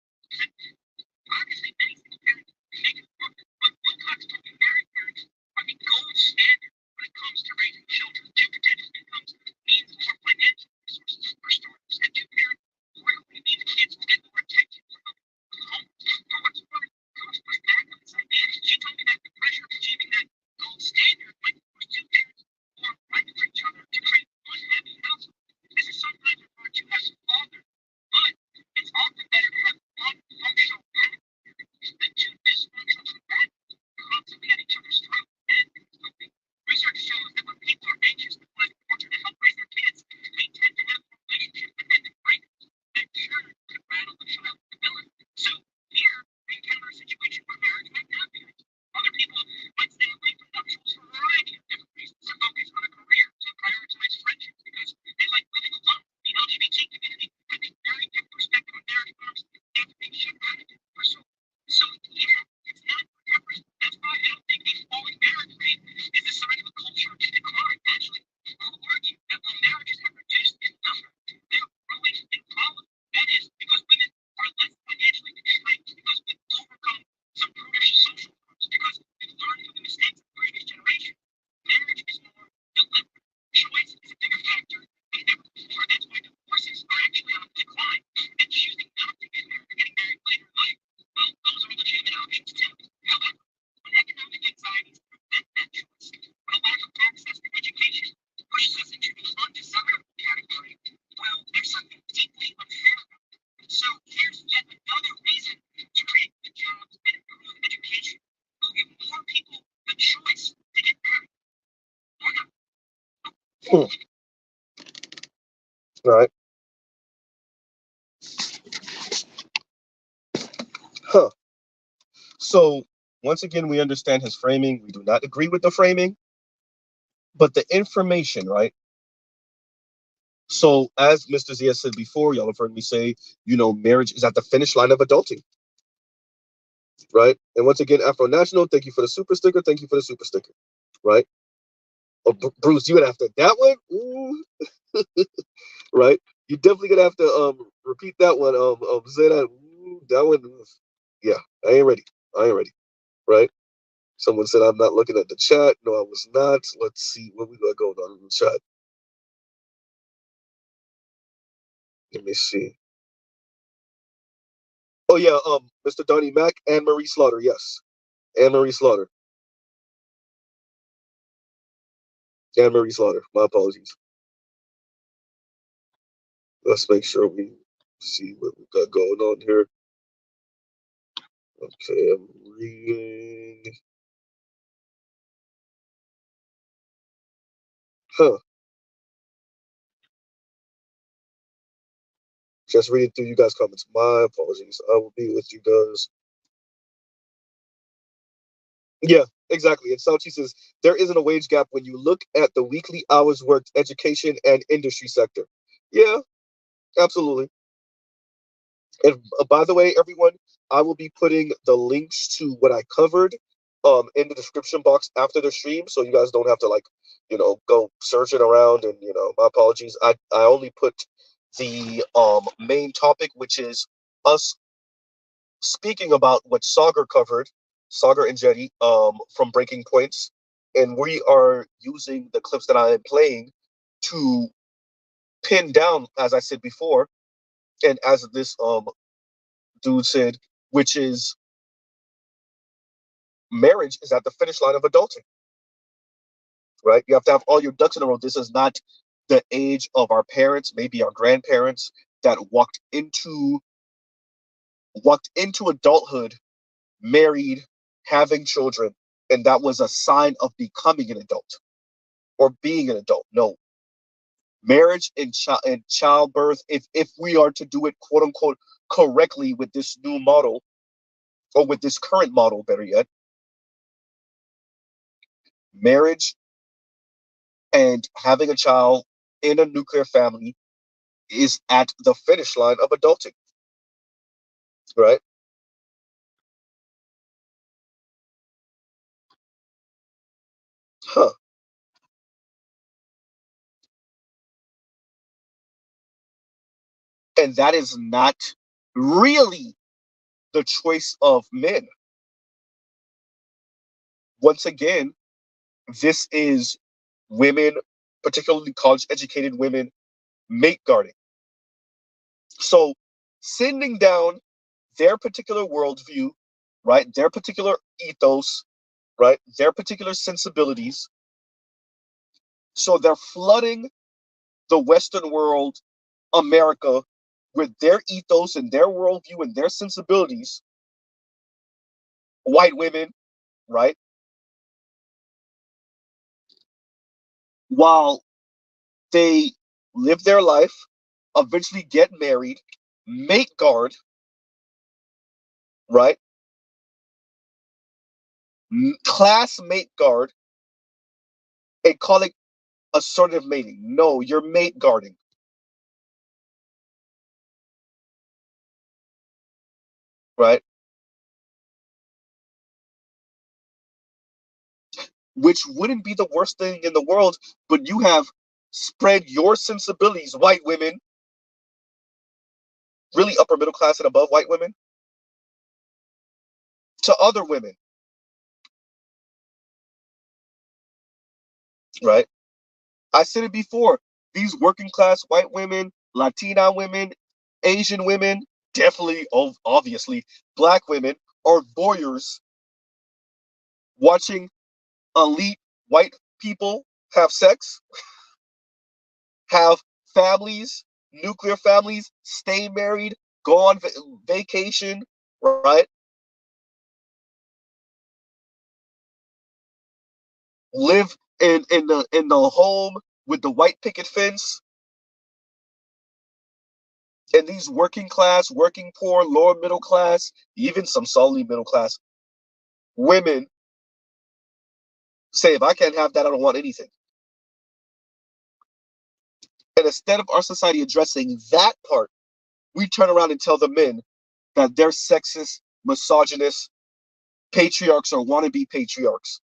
Obviously, many single parents make it work, but Wilcox told me married parents are the gold standard when it comes to raising children. Two potential incomes means more financial resources for starters, and two parents quickly means kids will get more attention from home. For what's worth, Coach pushed back on this idea. She told me that the pressure of achieving that gold standard might force two parents who are right for each other to create one happy household. This is sometimes referred to as father, but it's often better to have one functional parent than two dysfunctional compatibles constantly at each other's throat. And research shows that when people are anxious to find a partner to help raise their kids, they tend to have relationship dependent breakups that sure could rattle the child's stability. So here we encounter a situation where marriage might not be ideal. Other people might stay away from nuptials for a variety of different reasons, to focus on a career, to prioritize friendships because they like living alone. The LGBT community has a very different perspective on marriage norms and being shut out of it for so yeah, it's not for everyone. That's why I don't think a falling marriage rate is a sign of a culture to decline. Actually, I'll argue that while marriages have reduced in number, they're growing in quality. That is because women are less financially constrained, because we've overcome some prudish social norms, because we've learned from the mistakes of previous generations. Marriage is more deliberate. Choice is a bigger factor than ever before. That's why divorces are actually on the decline. And choosing not to get married or getting married later in life, well, those are legitimate options too. However, when economic anxieties prevent that choice, when a lack of access to education pushes us into the undesirable category, well, there's something deeply unfair about it. So here's yet another reason to create good jobs and improve education. We'll give more people the choice to get married or not. Right. Huh. So once again, we understand his framing. We do not agree with the framing, but the information, right? So as Mr. Z has said before, y'all have heard me say, marriage is at the finish line of adulting, right? And once again, Afro National, thank you for the super sticker. Thank you for the super sticker, right? Bruce, you gonna have to that one. Ooh. Right? You definitely gonna have to repeat that one. Say that. Ooh, that one. Yeah, I ain't ready. Right? Someone said I'm not looking at the chat. No, I was not. Let's see what we got going on in the chat. Let me see. Oh yeah, Mr. Donnie Mack and Marie Slaughter. Yes, and Marie Slaughter. And Marie Slaughter. My apologies. Let's make sure we see what we got going on here. Okay, I'm reading. Huh. Just reading through you guys' comments. My apologies. I will be with you guys. Yeah, exactly. And Sauchi says there isn't a wage gap when you look at the weekly hours worked, education and industry sector. Yeah, absolutely. And by the way, everyone, I will be putting the links to what I covered in the description box after the stream, so you guys don't have to go searching around. And my apologies. I only put the main topic, which is us speaking about what Sagar covered, Sagar and Jetty, from Breaking Points, and we are using the clips that I am playing to pin down, as I said before, and as this dude said, which is marriage is at the finish line of adulting, right? You have to have all your ducks in a row. This is not the age of our parents, maybe our grandparents, that walked into adulthood, married, having children, and that was a sign of becoming an adult or being an adult. No, marriage and childbirth, if we are to do it quote unquote correctly with this new model, or with this current model, better yet, marriage and having a child in a nuclear family is at the finish line of adulting, right? Huh. And that is not really the choice of men. Once again, this is women, particularly college educated women, mate guarding. So sending down their particular worldview, right? Their particular ethos, right? Their particular sensibilities. So they're flooding the Western world, America, with their ethos and their worldview and their sensibilities. White women, right? While they live their life, eventually get married, mate guard, right? Class mate guard, and call it assertive mating. No, you're mate guarding. Right? Which wouldn't be the worst thing in the world, but you have spread your sensibilities, white women, really upper middle class and above white women, to other women. Right? I said it before. These working class white women, Latina women, Asian women, definitely, obviously, black women are voyeurs watching elite white people have sex, have families, nuclear families, stay married, go on vacation, right? Live in the home with the white picket fence. And these working class, working poor, lower middle class, even some solidly middle class women say, if I can't have that, I don't want anything. And instead of our society addressing that part, we turn around and tell the men that they're sexist, misogynist, patriarchs or wannabe patriarchs.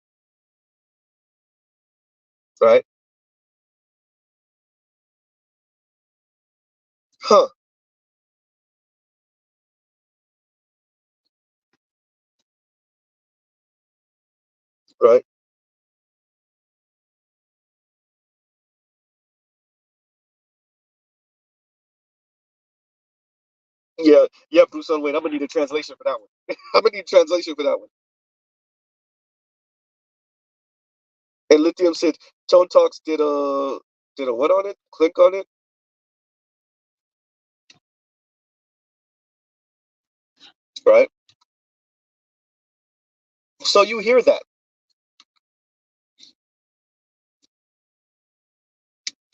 right? Huh, right? Yeah, yeah, Bruce Wayne. I'm gonna need a translation for that one. I'm gonna need a translation for that one. And Lithium said Tone Talks did a what on it? Click on it, right? So you hear that.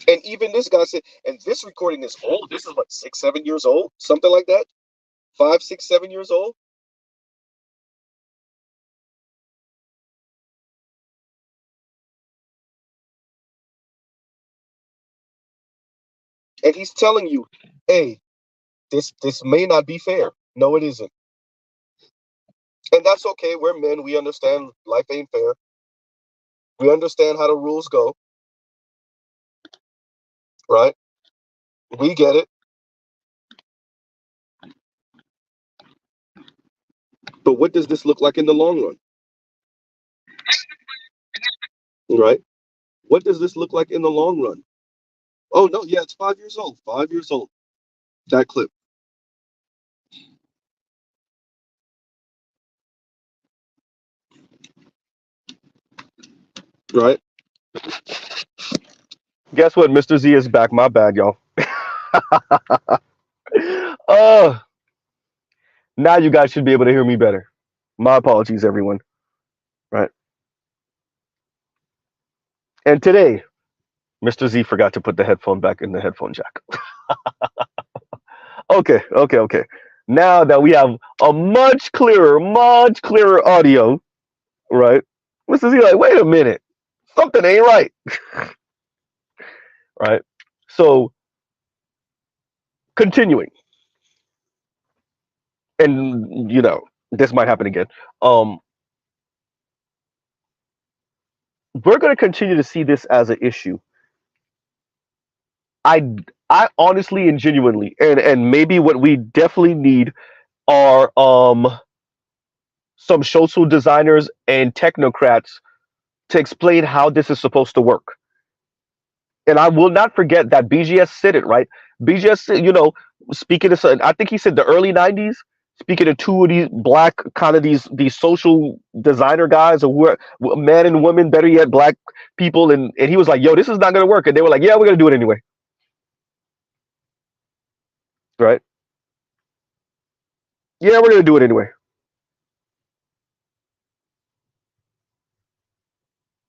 And even this guy said, and this recording is old. This is what, 6, 7 years old, something like that. 5, 6, 7 years old. And he's telling you, hey, this may not be fair. No, it isn't. And that's okay. We're men. We understand life ain't fair. We understand how the rules go, right? We get it. But what does this look like in the long run? Right? What does this look like in the long run? Oh no, yeah, it's 5 years old. 5 years old. That clip. Right? Guess what? Mr. Z is back. My bad, y'all. uh Now you guys should be able to hear me better. My apologies, everyone. Right. And today, Mr. Z forgot to put the headphone back in the headphone jack. Okay. Now that we have a much clearer audio, right? Mr. Z like, wait a minute, something ain't right, right? So continuing, and this might happen again. Um, we're going to continue to see this as an issue. I I honestly and genuinely, and maybe what we definitely need are some social designers and technocrats to explain how this is supposed to work. And I will not forget that BGS said it, right. BGS said, speaking of, I think he said the early '90s. Speaking of two of these black kind of these social designer guys, or men and women, better yet, black people, and he was like, "Yo, this is not gonna work," and they were like, "Yeah, we're gonna do it anyway." Right? Yeah, we're gonna do it anyway.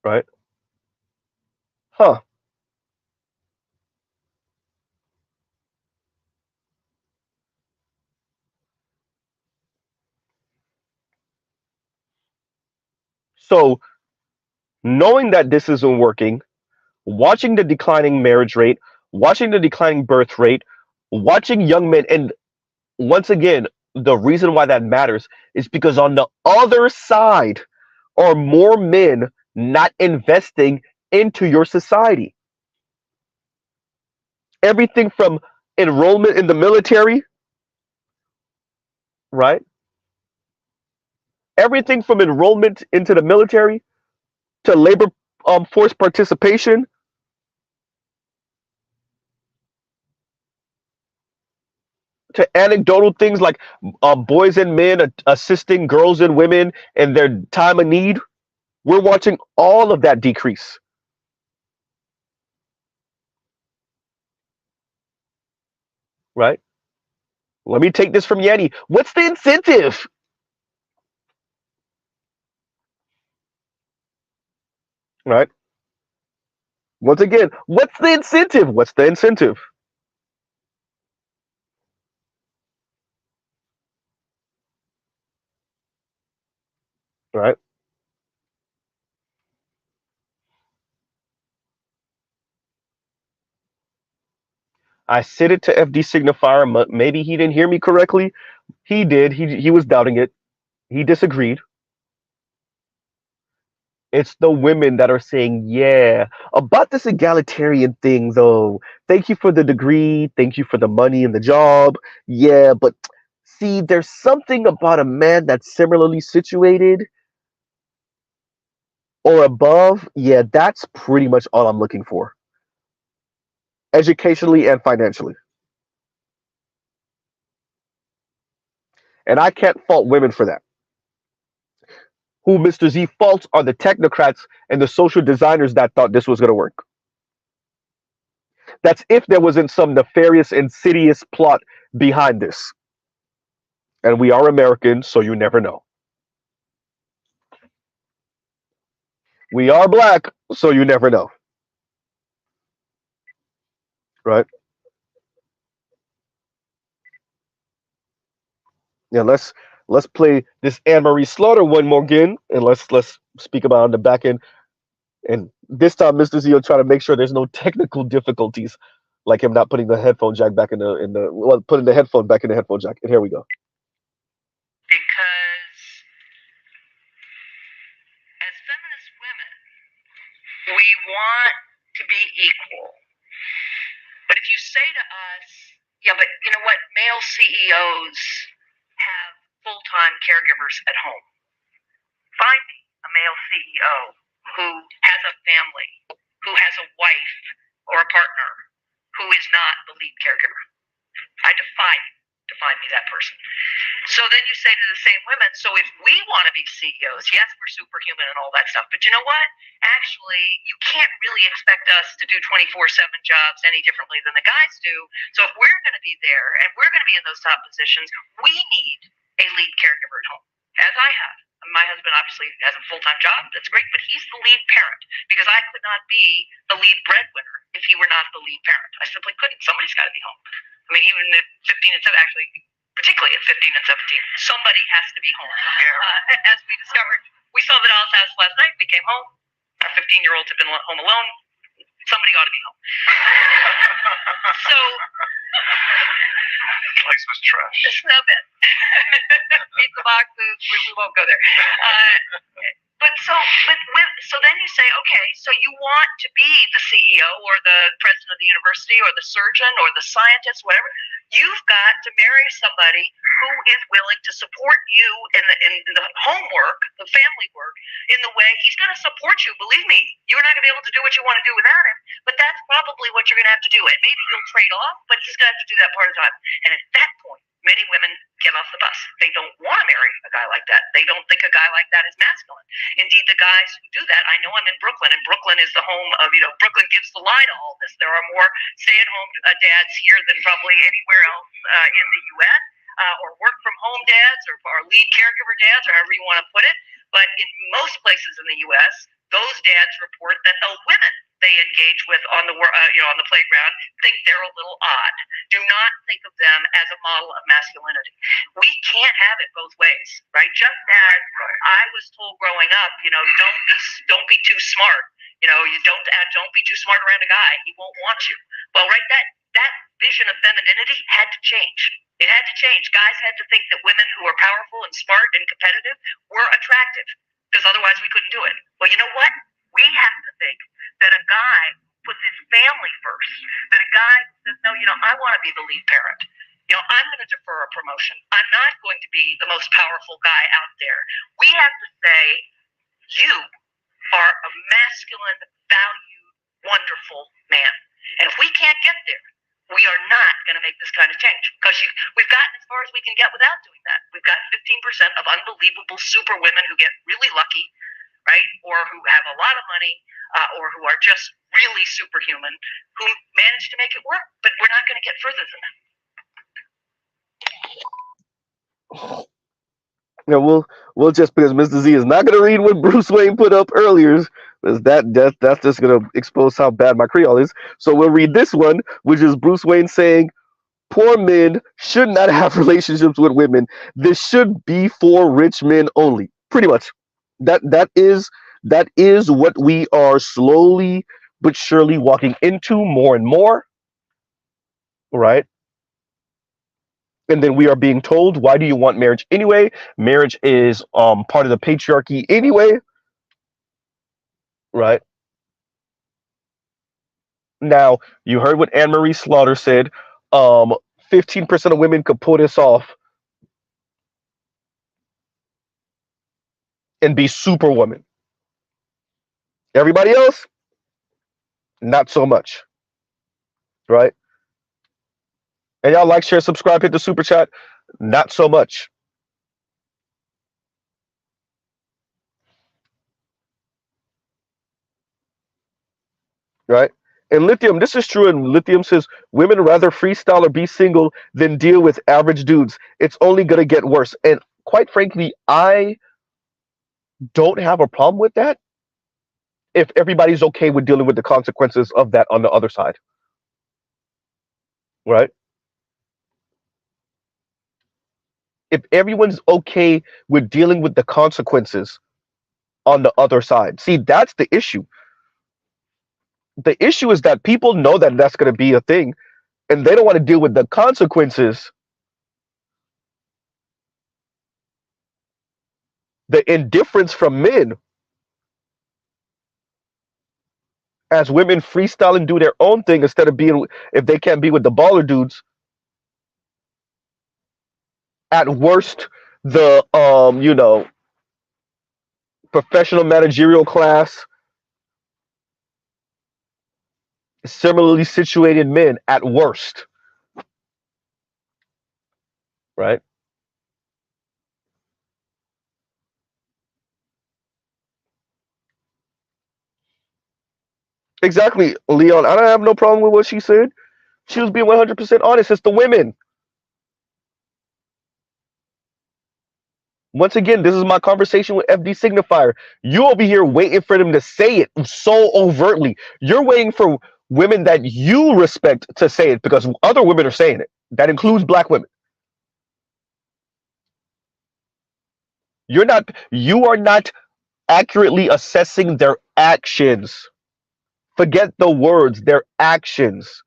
Right? Huh. So knowing that this isn't working, watching the declining marriage rate, watching the declining birth rate, watching young men, and once again, the reason why that matters is because on the other side are more men not investing into your society. Everything from enrollment in the military, right? Everything from enrollment into the military to labor force participation to anecdotal things like boys and men assisting girls and women in their time of need. We're watching all of that decrease, right? Let me take this from Yanni. What's the incentive? Right? Once again, what's the incentive? What's the incentive? Right? I said it to FD Signifier. Maybe he didn't hear me correctly. He did. He was doubting it. He disagreed. It's the women that are saying, yeah, about this egalitarian thing, though. Thank you for the degree. Thank you for the money and the job. Yeah, but see, there's something about a man that's similarly situated or above. Yeah, that's pretty much all I'm looking for, educationally and financially. And I can't fault women for that. Who Mr. Z faults are the technocrats and the social designers that thought this was going to work. That's if there wasn't some nefarious, insidious plot behind this. And we are Americans, so you never know. We are black, so you never know, right? Yeah, let's play this Anne Marie Slaughter one more again, and let's speak about it on the back end. And this time, Mr. Z will try to make sure there's no technical difficulties, like him not putting the headphone jack back in the well, putting the headphone back in the headphone jack. And here we go. Because as feminist women, we want to be equal. But if you say to us, yeah, but you know what, male CEOs have full-time caregivers at home. Find me a male CEO who has a family, who has a wife or a partner, who is not the lead caregiver. I defy you to find me that person. So then you say to the same women, so if we want to be CEOs, yes, we're superhuman and all that stuff, but you know what? Actually, you can't really expect us to do 24/7 jobs any differently than the guys do. So if we're going to be there and we're going to be in those top positions, we need a lead caregiver at home, as I have. My husband obviously has a full-time job. That's great, but he's the lead parent because I could not be the lead breadwinner if he were not the lead parent. I simply couldn't. Somebody's got to be home. I mean, even at 15 and 7, actually, particularly at 15 and 17, somebody has to be home. As we discovered, we saw the Dallas House last night. We came home. Our 15-year-olds have been home alone. Somebody ought to be home. So, the place was trash. It's no bit. Pizza boxes, we won't go there. So then you say, okay, so you want to be the CEO or the president of the university or the surgeon or the scientist, whatever. You've got to marry somebody who is willing to support you in the homework, the family work, in the way he's going to support you. Believe me, you're not going to be able to do what you want to do without him, but that's probably what you're going to have to do. And maybe you'll trade off, but he's going to have to do that part of the time. And at that point, many women get off the bus. They don't want to marry a guy like that. They don't think a guy like that is masculine. Indeed, the guys who do that, I know I'm in Brooklyn, and Brooklyn is the home of, Brooklyn gives the lie to all this. There are more stay-at-home dads here than probably anywhere else in the U.S., or work-from-home dads, or lead caregiver dads, or however you want to put it. But in most places in the U.S., those dads report that the women they engage with on the on the playground think they're a little odd. Do not think of them as a model of masculinity. We can't have it both ways, right? Just as I was told growing up, don't be too smart. You don't be too smart around a guy. He won't want you. Well, right, that vision of femininity had to change. It had to change. Guys had to think that women who are powerful and smart and competitive were attractive, because otherwise we couldn't do it. Well, you know what? We have to think that a guy puts his family first, that a guy says, no, I want to be the lead parent. I'm going to defer a promotion. I'm not going to be the most powerful guy out there. We have to say, you are a masculine, valued, wonderful man. And if we can't get there, we are not going to make this kind of change, because we've gotten as far as we can get without doing that. We've got 15% of unbelievable super women who get really lucky, right, or who have a lot of money, or who are just really superhuman, who manage to make it work. But we're not going to get further than that. Yeah, we'll just, because Mr. Z is not going to read what Bruce Wayne put up earlier, because that's just going to expose how bad my Creole is. So we'll read this one, which is Bruce Wayne saying, "Poor men should not have relationships with women. This should be for rich men only." Pretty much, that is what we are slowly but surely walking into more and more, right? And then we are being told, why do you want marriage anyway? Marriage is part of the patriarchy anyway. right? Now, you heard what Anne Marie Slaughter said. 15% of women could pull this off and be superwoman. Everybody else, not so much, right? And y'all like, share, subscribe, hit the super chat, not so much, right? And Lithium, this is true. And Lithium says women rather freestyle or be single than deal with average dudes. It's only going to get worse. And quite frankly, I don't have a problem with that if everybody's okay with dealing with the consequences of that on the other side, right? If everyone's okay with dealing with the consequences on the other side. See, that's the issue. The issue is that people know that that's going to be a thing and they don't want to deal with the consequences, the indifference from men as women freestyle and do their own thing instead of being, if they can't be with the baller dudes, at worst, the, professional managerial class, similarly situated men at worst, right? Exactly, Leon. I don't have no problem with what she said. She was being 100% honest. It's the women. Once again, this is my conversation with FD Signifier. You over here waiting for them to say it so overtly. You're waiting for women that you respect to say it because other women are saying it. That includes black women. You are not accurately assessing their actions. Forget the words, their actions.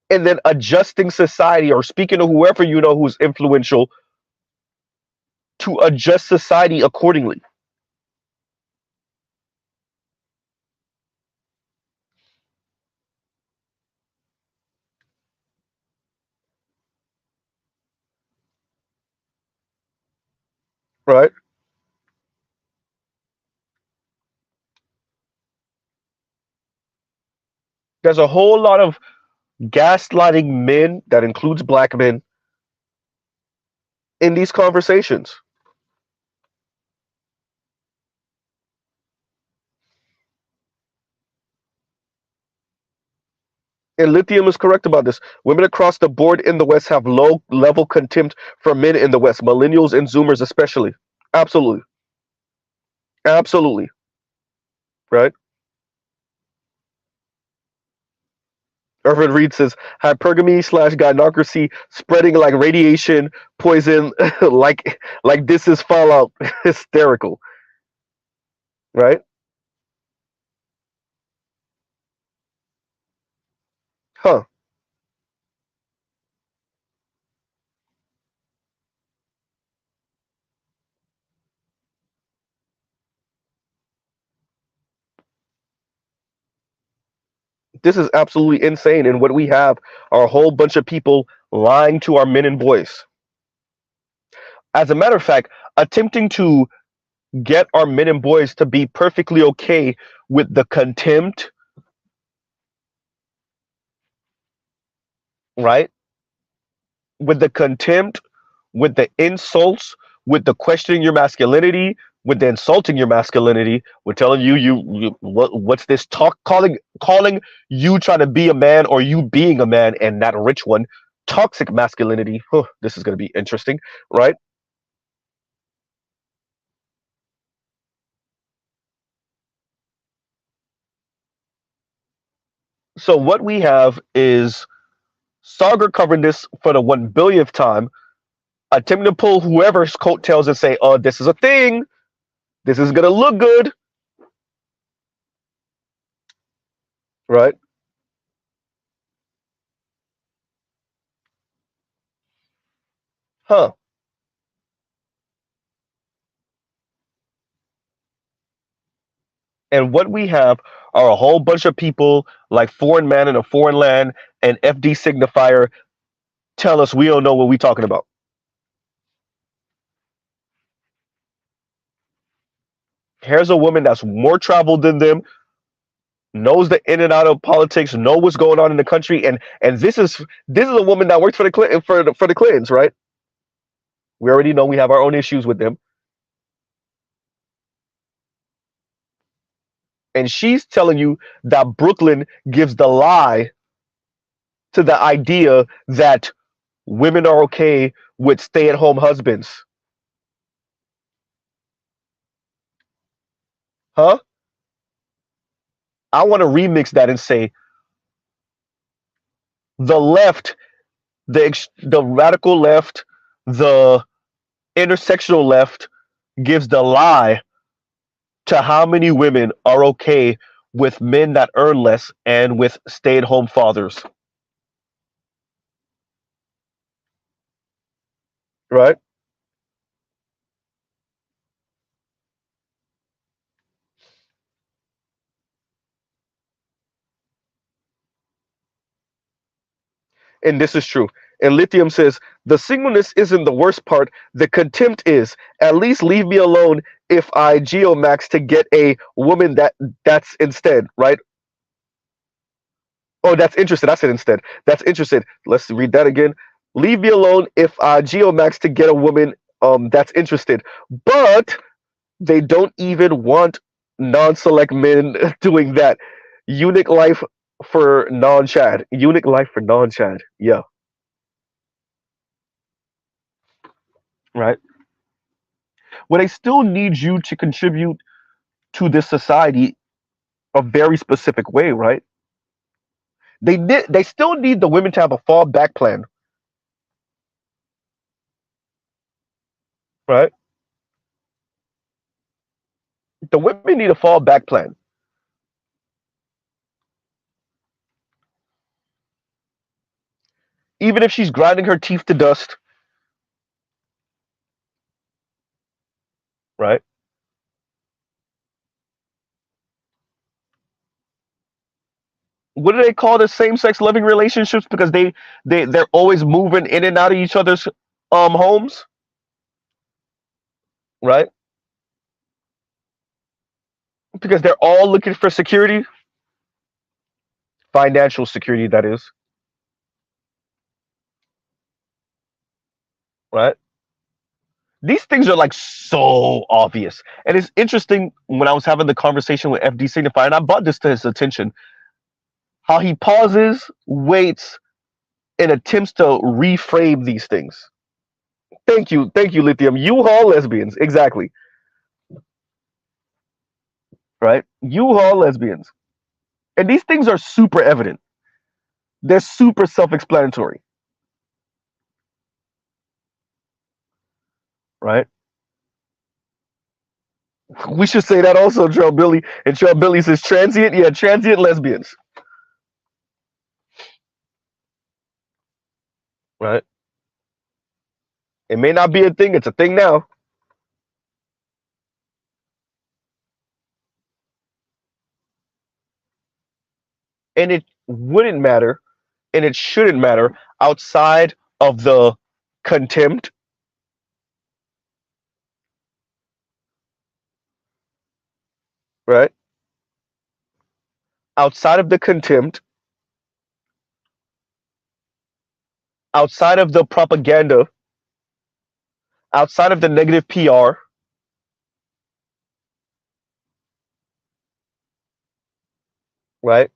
And then adjusting society or speaking to whoever you know who's influential to adjust society accordingly. Right? There's a whole lot of gaslighting men, that includes black men, in these conversations. And Lithium is correct about this. Women across the board in the West have low level contempt for men in the West, millennials and Zoomers especially. Absolutely. Absolutely. Right? Irvin Reed says hypergamy slash gynocracy spreading like radiation poison, like this is Fallout. Hysterical. Right? Huh. This is absolutely insane. And what we have are a whole bunch of people lying to our men and boys. As a matter of fact, attempting to get our men and boys to be perfectly okay with the contempt, right? With the contempt, with the insults, with the questioning your masculinity, with the insulting your masculinity, with telling you what's this talk, calling you trying to be a man or you being a man and not a rich one, toxic masculinity. Huh, this is going to be interesting, right? So what we have is Sagar covering this for the 1 billionth time, attempting to pull whoever's coattails and say, "Oh, this is a thing. This is gonna look good," right? Huh? And what we have are a whole bunch of people like Foreign Man in a Foreign Land and FD Signifier tell us we don't know what we're talking about. Here's a woman that's more traveled than them, knows the in and out of politics, know what's going on in the country, and this is a woman that worked for the Clinton for the Clintons, right? We already know we have our own issues with them, and she's telling you that Brooklyn gives the lie to the idea that women are okay with stay-at-home husbands, huh? I want to remix that and say the left, the radical left, the intersectional left gives the lie to how many women are okay with men that earn less and with stay-at-home fathers, right? And this is true. And Lithium says the singleness isn't the worst part. The contempt is. At least leave me alone if I geomax to get a woman that's instead, right? Oh, that's interested. I said instead. That's interested. Let's read that again. Leave me alone if I geomax to get a woman that's interested. But they don't even want non-select men doing that. Unique life for non-Chad. Unique life for non-Chad. Yeah, right. Well, they still need you to contribute to this society a very specific way, right? They still need the women to have a fallback plan, right? The women need a fallback plan. Even if she's grinding her teeth to dust, right? What do they call the same-sex loving relationships? Because they're always moving in and out of each other's homes, right? Because they're all looking for security, financial security, that is, right? These things are like so obvious. And it's interesting when I was having the conversation with FD Signify, and I brought this to his attention, how he pauses, waits, and attempts to reframe these things. Thank you, Lithium. U-Haul lesbians, exactly, right? U-Haul lesbians. And these things are super evident. They're super self-explanatory, right? We should say that also, Trail Billy. And Trail Billy says transient, yeah, transient lesbians, right? It may not be a thing, it's a thing now. And it wouldn't matter, and it shouldn't matter outside of the contempt, right? Outside of the contempt, outside of the propaganda, outside of the negative PR, right?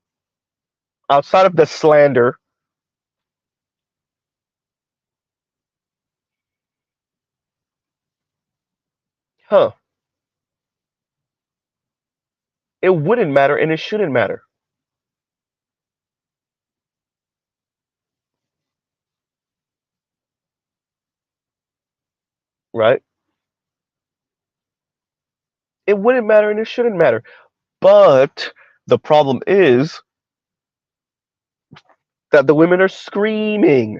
Outside of the slander, huh? It wouldn't matter and it shouldn't matter, right? It wouldn't matter and it shouldn't matter. But the problem is that the women are screaming.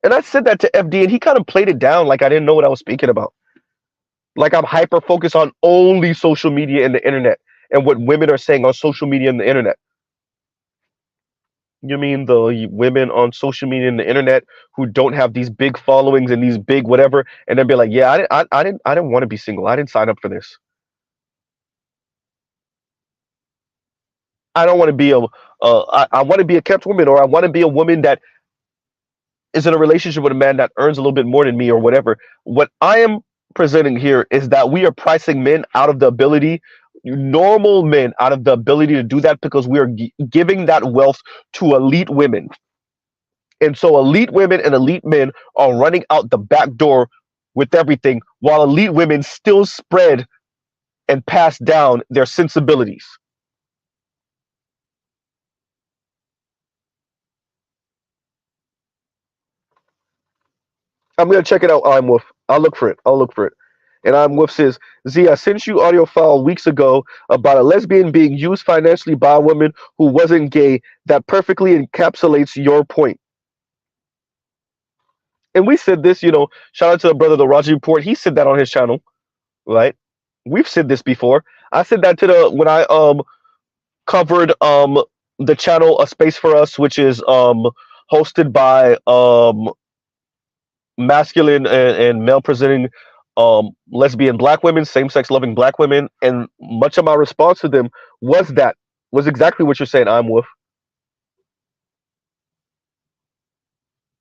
And I said that to FD and he kind of played it down like I didn't know what I was speaking about. Like I'm hyper focused on only social media and the internet and what women are saying on social media and the internet. You mean the women on social media and the internet who don't have these big followings and these big whatever, and then be like, yeah, I didn't want to be single. I didn't sign up for this. I don't want to be I want to be a kept woman, or I want to be a woman that is in a relationship with a man that earns a little bit more than me or whatever. What I am presenting here is that we are pricing men out of the ability, normal men out of the ability to do that because we are giving that wealth to elite women. And so elite women and elite men are running out the back door with everything while elite women still spread and pass down their sensibilities. I'm gonna check it out. I'm Wolf. I'll look for it. I'll look for it. And I'm Wolf says, Z, I sent you audio file weeks ago about a lesbian being used financially by a woman who wasn't gay. That perfectly encapsulates your point. And we said this, shout out to the brother, the Roger Report. He said that on his channel, right? We've said this before. I said that to the when I covered the channel A Space for Us, which is hosted by masculine and male presenting lesbian black women, same sex loving black women, and much of my response to them was exactly what you're saying, I'm with.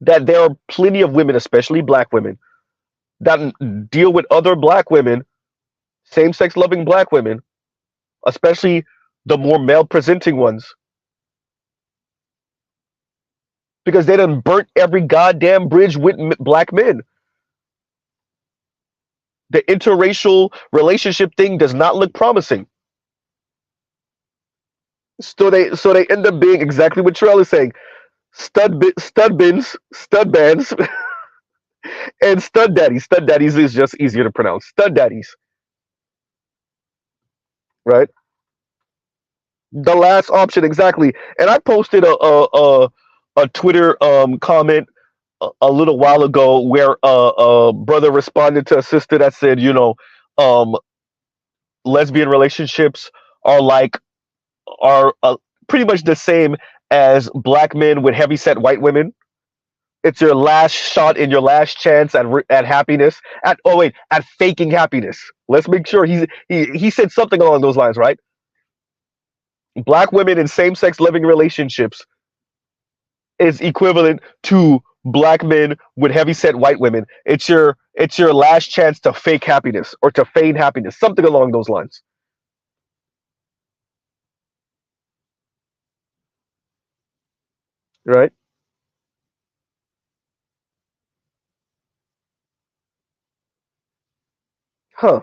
That there are plenty of women, especially black women, that deal with other black women, same sex loving black women, especially the more male presenting ones, because they done burnt every goddamn bridge with black men. The interracial relationship thing does not look promising. So they end up being exactly what Terrell is saying: stud bins, stud bands, and stud daddies. Stud daddies is just easier to pronounce. Stud daddies, right? The last option exactly. And I posted a Twitter comment a little while ago where a brother responded to a sister that said, um, lesbian relationships are like are pretty much the same as black men with heavyset white women. It's your last shot and your last chance at happiness. At faking happiness. Let's make sure he said something along those lines, right? Black women in same sex living relationships is equivalent to black men with heavyset white women. It's your last chance to fake happiness or to feign happiness, something along those lines, right? Huh.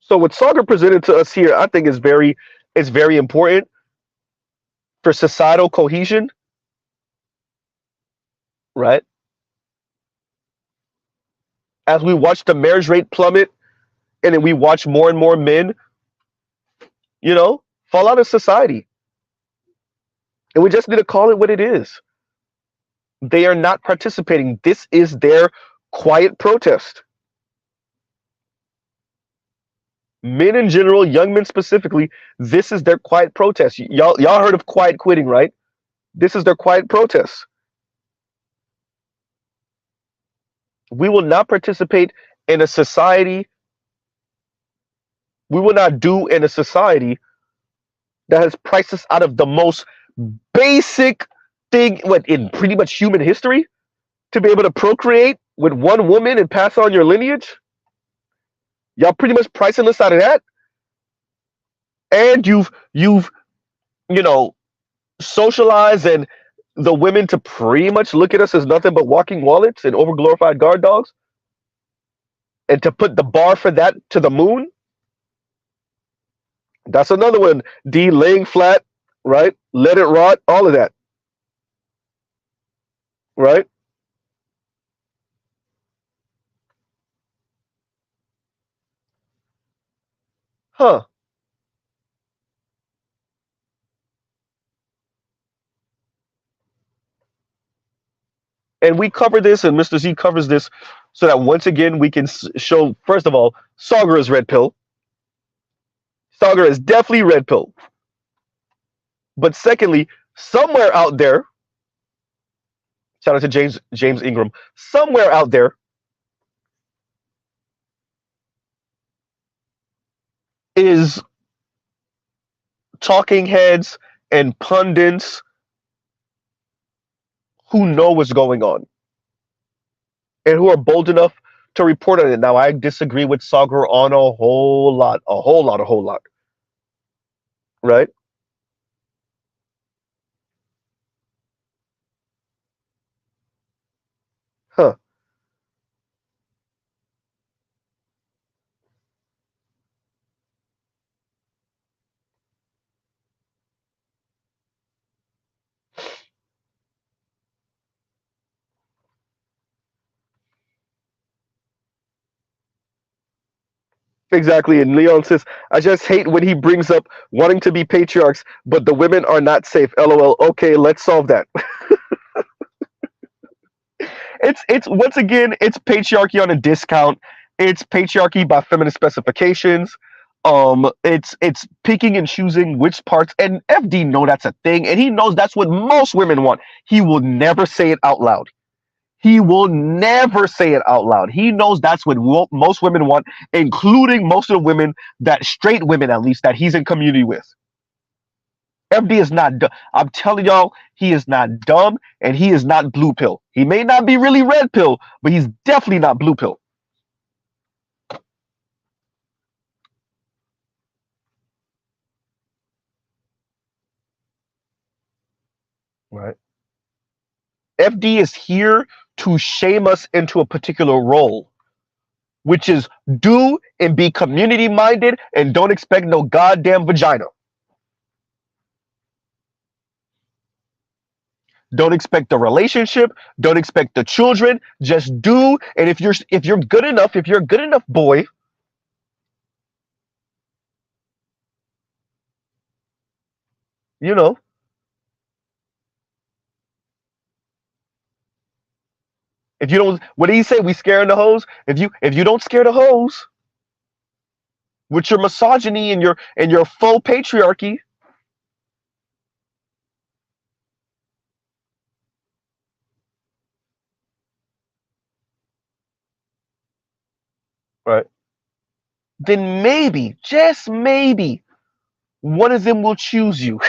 So what Sagar presented to us here, I think is very important for societal cohesion, right? As we watch the marriage rate plummet, and then we watch more and more men, fall out of society, and we just need to call it what it is. They are not participating. This is their quiet protest. Men in general, young men specifically, this is their quiet protest. Y'all heard of quiet quitting, right? This is their quiet protest. We will not participate in a society. We will not do in a society that has priced us out of the most basic thing in pretty much human history, to be able to procreate with one woman and pass on your lineage. Y'all pretty much pricing us out of that. And you've you know socialized and the women to pretty much look at us as nothing but walking wallets and overglorified guard dogs, and to put the bar for that to the moon. That's another one. D, laying flat, right? Let it rot, all of that, right? Huh. And we cover this, and Mr. Z covers this, so that once again we can show, first of all, Sagar is red pill. Sagar is definitely red pill. But secondly, somewhere out there, shout out to James Ingram, somewhere out there is talking heads and pundits who know what's going on and who are bold enough to report on it. Now, I disagree with Sagar on a whole lot. Right? Huh. Exactly. And Leon says, I just hate when he brings up wanting to be patriarchs, but the women are not safe. LOL. Okay, let's solve that. It's once again, it's patriarchy on a discount. It's patriarchy by feminist specifications. It's picking and choosing which parts, and FD know that's a thing, and he knows that's what most women want. He will never say it out loud. He will never say it out loud. He knows that's what most women want, including most of the women, that straight women at least, that he's in community with. FD is not dumb. I'm telling y'all, he is not dumb, and he is not blue pill. He may not be really red pill, but he's definitely not blue pill. Right. FD is here to shame us into a particular role, which is do and be community minded and don't expect no goddamn vagina. Don't expect the relationship. Don't expect the children. Just do. And if you're good enough, if you're a good enough boy, you know, if you don't, what did he say? We scaring the hoes. If you don't scare the hoes with your misogyny and your faux patriarchy, right? Then maybe, just maybe, one of them will choose you.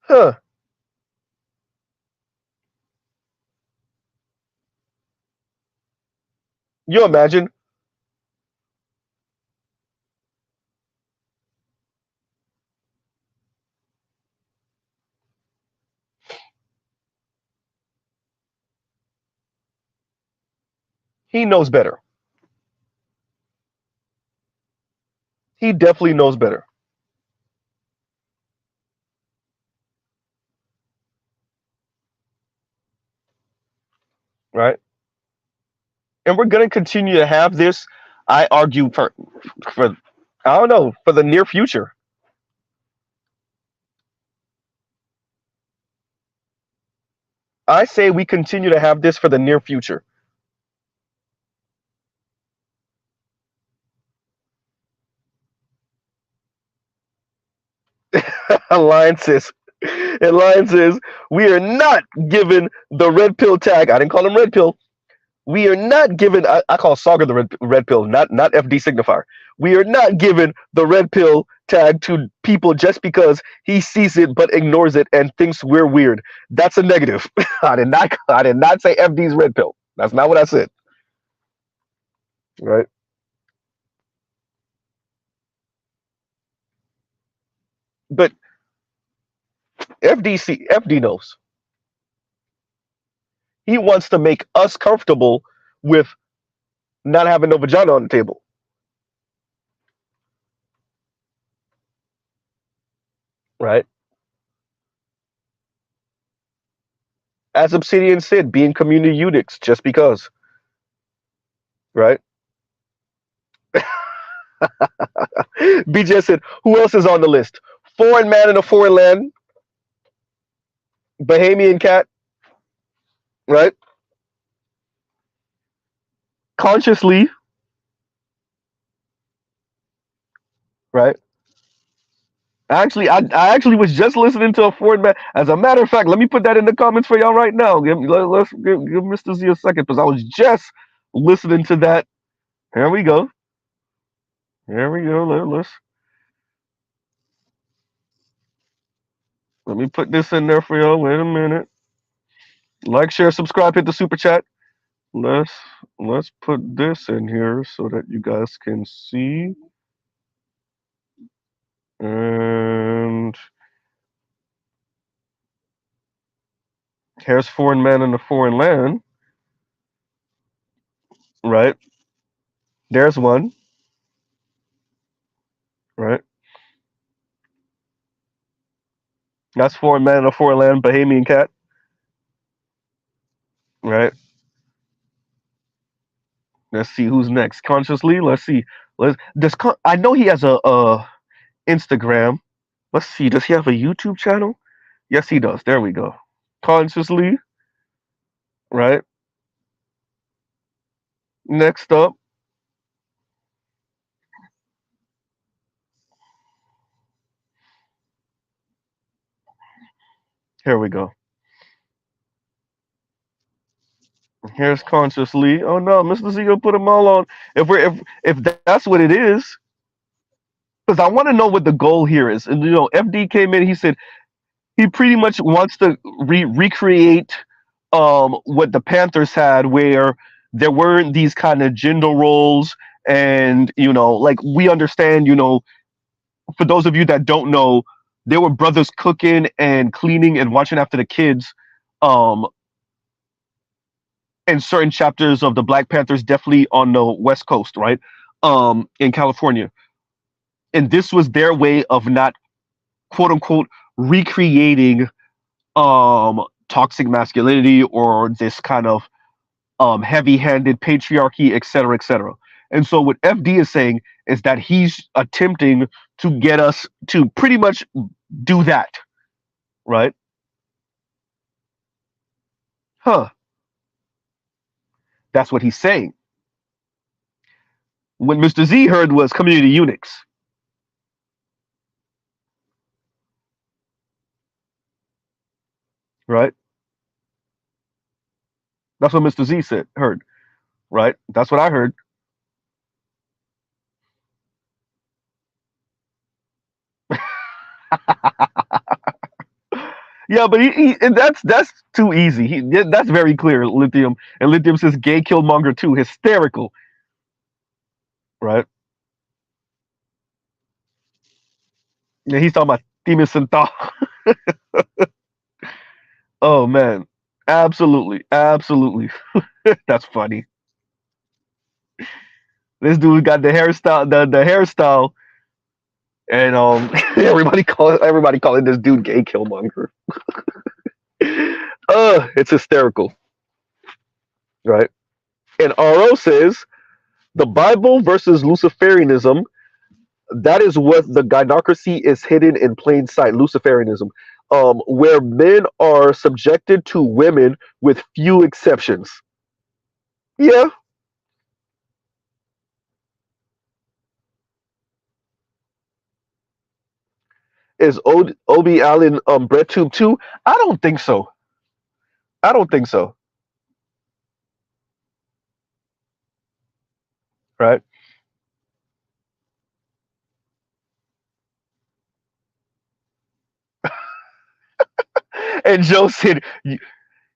Huh? You imagine? He knows better. He definitely knows better, right? And we're gonna continue to have this. I argue for I don't know, for the near future. I say we continue to have this for the near future. Alliances. Alliances. We are not given the red pill tag. I didn't call him red pill. We are not given. I call Saga the red pill, not FD signifier. We are not given the red pill tag to people just because he sees it but ignores it and thinks we're weird. That's a negative. I did not say FD's red pill. That's not what I said. Right? But FD knows. He wants to make us comfortable with not having no vagina on the table. Right? As Obsidian said, being community eunuchs just because. Right? BJ said, who else is on the list? Foreign man in a foreign land, Bahamian cat, right? Consciously, right? I actually was just listening to a foreign man. As a matter of fact, let me put that in the comments for y'all right now. Let's give Mr. Z a second because I was just listening to that. Here we go. Here we go. Let me put this in there for y'all. Wait a minute. Like, share, subscribe, hit the super chat. Let's put this in here so that you guys can see. And here's foreign man in a foreign land. Right. There's one. Right. That's foreign man in a foreign land, Bahamian cat. Right. Let's see who's next. Consciously. Let's see. I know he has a Instagram. Let's see. Does he have a YouTube channel? Yes, he does. There we go. Consciously. Right. Next up. Here we go. Here's consciously. Oh no, Mr. Z gonna put them all on. If that's what it is, because I want to know what the goal here is. And FD came in. He said he pretty much wants to recreate what the Panthers had, where there weren't these kind of gender roles, and like we understand. For those of you that don't know, there were brothers cooking and cleaning and watching after the kids. In certain chapters of the Black Panthers, definitely on the West Coast, right? In California. And this was their way of not, quote unquote, recreating toxic masculinity or this kind of heavy-handed patriarchy, et cetera, et cetera. And so what FD is saying is that he's attempting to get us to pretty much do that, right? Huh. That's what he's saying. What Mr. Z heard was community eunuchs. Right? That's what Mr. Z heard. Right? That's what I heard. Yeah, but and that's too easy. That's very clear, Lithium. And Lithium says gay killmonger too. Hysterical. Right? Yeah, he's talking about Demon Centaur. Oh man. Absolutely. Absolutely. That's funny. This dude got the hairstyle, and everybody calling this dude gay killmonger. It's hysterical. Right? And RO says the Bible versus Luciferianism. That is what the gynocracy is hidden in plain sight. Luciferianism, where men are subjected to women with few exceptions. Yeah. Is Obi Allen BreadTube too? I don't think so. I don't think so. Right? And Joe said,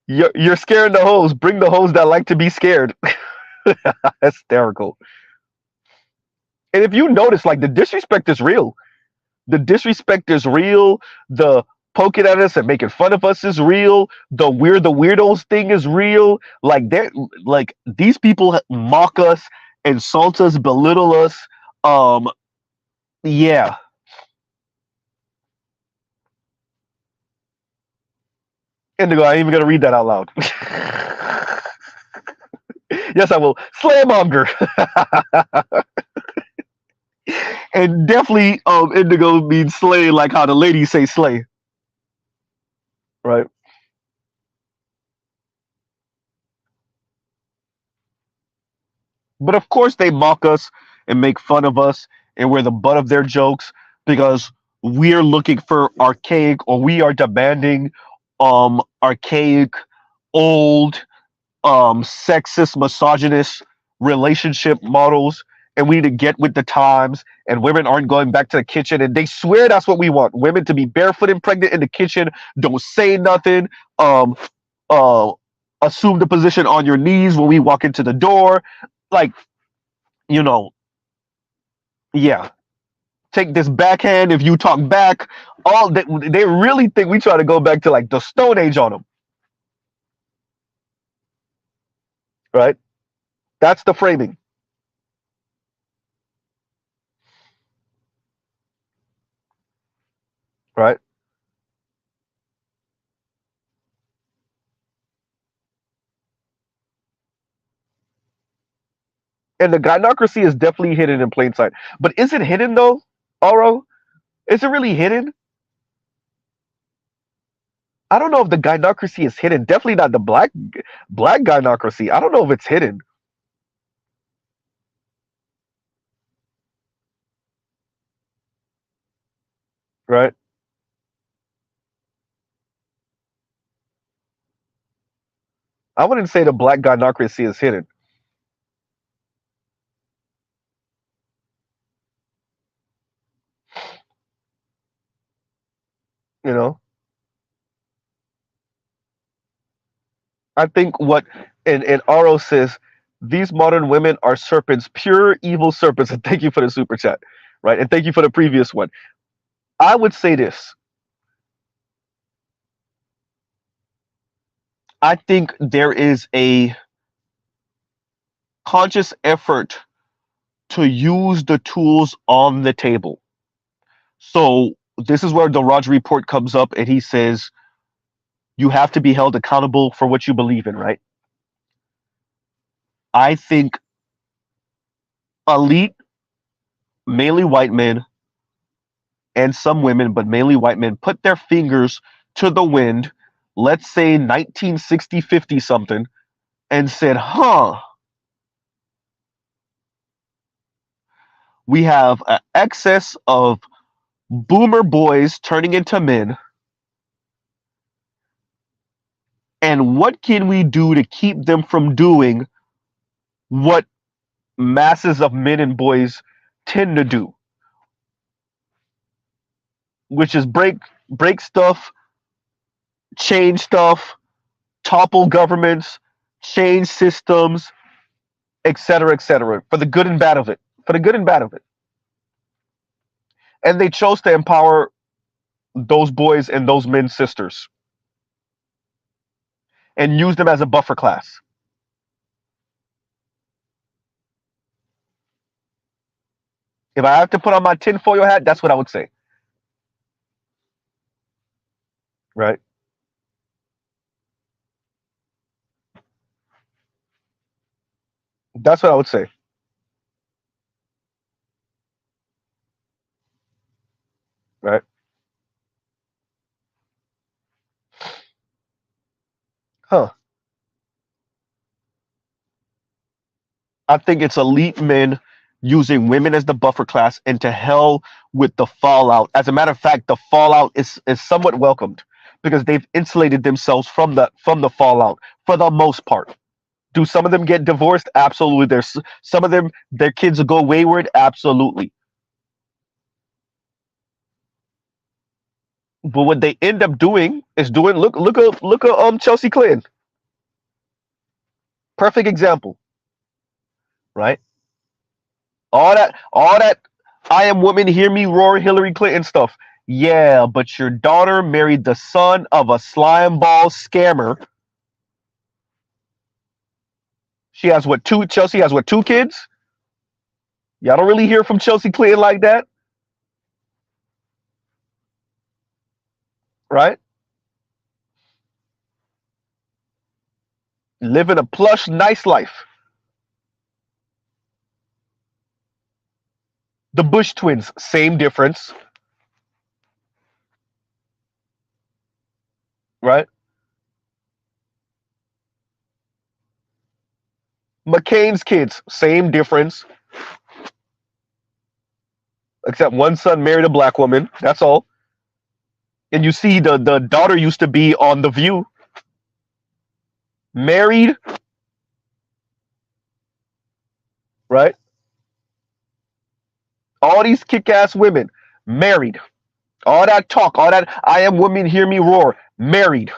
"You're scaring the hoes. Bring the hoes that like to be scared." Hysterical. And if you notice, like the disrespect is real. The disrespect is real. The poking at us and making fun of us is real. The weirdos thing is real. Like these people mock us, insult us, belittle us. Yeah. Indigo, I ain't even gonna read that out loud. Yes, I will. Slammonger. And definitely indigo means slay, like how the ladies say slay, right? But of course they mock us and make fun of us, and we're the butt of their jokes because we're looking for archaic, or we are demanding archaic, old, sexist, misogynist relationship models, and we need to get with the times. And women aren't going back to the kitchen, and they swear that's what we want: women to be barefoot and pregnant in the kitchen, don't say nothing, um, uh, assume the position on your knees when we walk into the door, like, you know, yeah. Take this backhand if you talk back. All they really think we try to go back to like the Stone Age on them, right? That's the framing, right? And the gynocracy is definitely hidden in plain sight. But is it hidden though, Oro? Is it really hidden? I don't know if the gynocracy is hidden. Definitely not the black gynocracy. I don't know if it's hidden, right? I wouldn't say the black gynocracy is hidden. You know, I think what and Oro says, these modern women are serpents, pure evil serpents. And thank you for the super chat, right? And thank you for the previous one. I would say this. I think there is a conscious effort to use the tools on the table. So this is where the Roger report comes up, and he says you have to be held accountable for what you believe in, right? I think elite, mainly white men, and some women, but mainly white men, put their fingers to the wind, let's say 1960, 50 something, and said, huh, we have an excess of boomer boys turning into men. And what can we do to keep them from doing what masses of men and boys tend to do, which is break stuff, change stuff, topple governments, change systems, etc., for the good and bad of it. For the good and bad of it. And they chose to empower those boys and those men's sisters and use them as a buffer class. If I have to put on my tinfoil hat, that's what I would say. Right? That's what I would say. Right? Huh. I think it's elite men using women as the buffer class, and to hell with the fallout. As a matter of fact, the fallout is somewhat welcomed because they've insulated themselves from the fallout for the most part. Do some of them get divorced? Absolutely. There's some of them, their kids go wayward. Absolutely. But what they end up doing is doing, look at Chelsea Clinton. Perfect example, right? All that I am woman, hear me roar, Hillary Clinton stuff. Yeah, but your daughter married the son of a slime ball scammer. She has what, two? Chelsea has what, two kids? Y'all don't really hear from Chelsea Clinton like that, right? Living a plush, nice life. The Bush twins, same difference, right? McCain's kids, same difference, except one son married a black woman. That's all. And you see the daughter used to be on The View, married, right? All these kick-ass women, married. All that talk, all that I am women, hear me roar, married.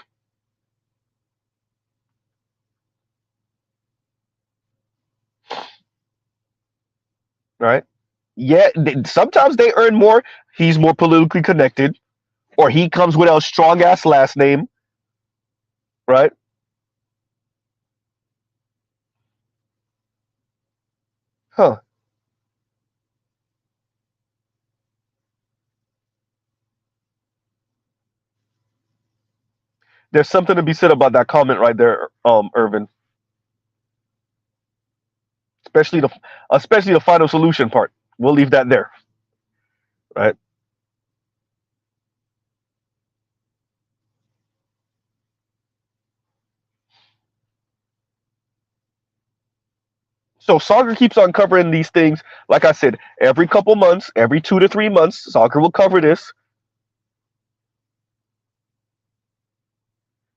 Right? Yeah, sometimes they earn more. He's more politically connected, or he comes with a strong ass last name, right? Huh. There's something to be said about that comment right there, Irvin. Especially the final solution part. We'll leave that there, right? So Soccer keeps on covering these things. Like I said, every couple months, every 2 to 3 months, Soccer will cover this.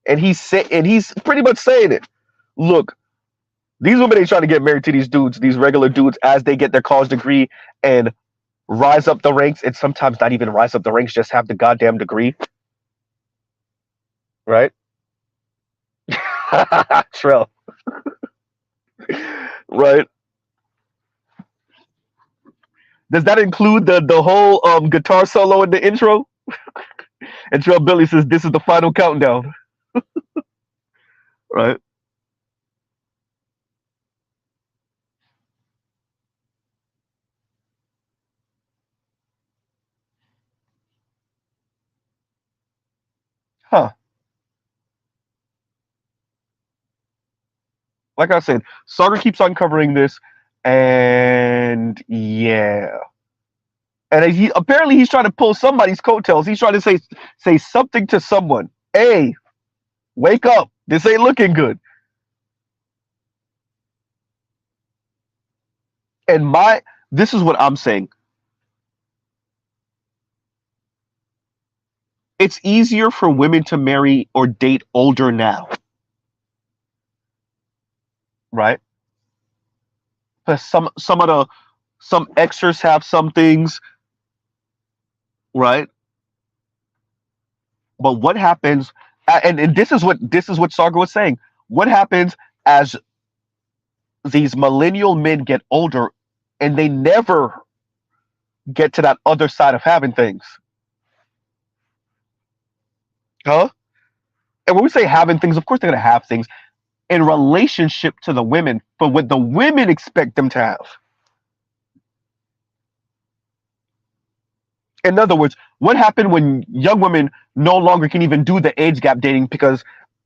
And he's pretty much saying it. Look, these women ain't trying to get married to these dudes, these regular dudes, as they get their college degree and rise up the ranks, and sometimes not even rise up the ranks, just have the goddamn degree. Right? Trell. Right? Does that include the whole guitar solo in the intro? And Trell Billy says this is the final countdown. Right? Huh. Like I said, Sagar keeps on covering this, and yeah. And apparently he's trying to pull somebody's coattails. He's trying to say something to someone. Hey, wake up. This ain't looking good. And this is what I'm saying. It's easier for women to marry or date older now. Right? Because some extras have some things, right? But what happens, and this is what Sagar was saying. What happens as these millennial men get older and they never get to that other side of having things? Huh? And when we say having things, of course they're gonna have things in relationship to the women, but what the women expect them to have. In other words, what happened when young women no longer can even do the age gap dating because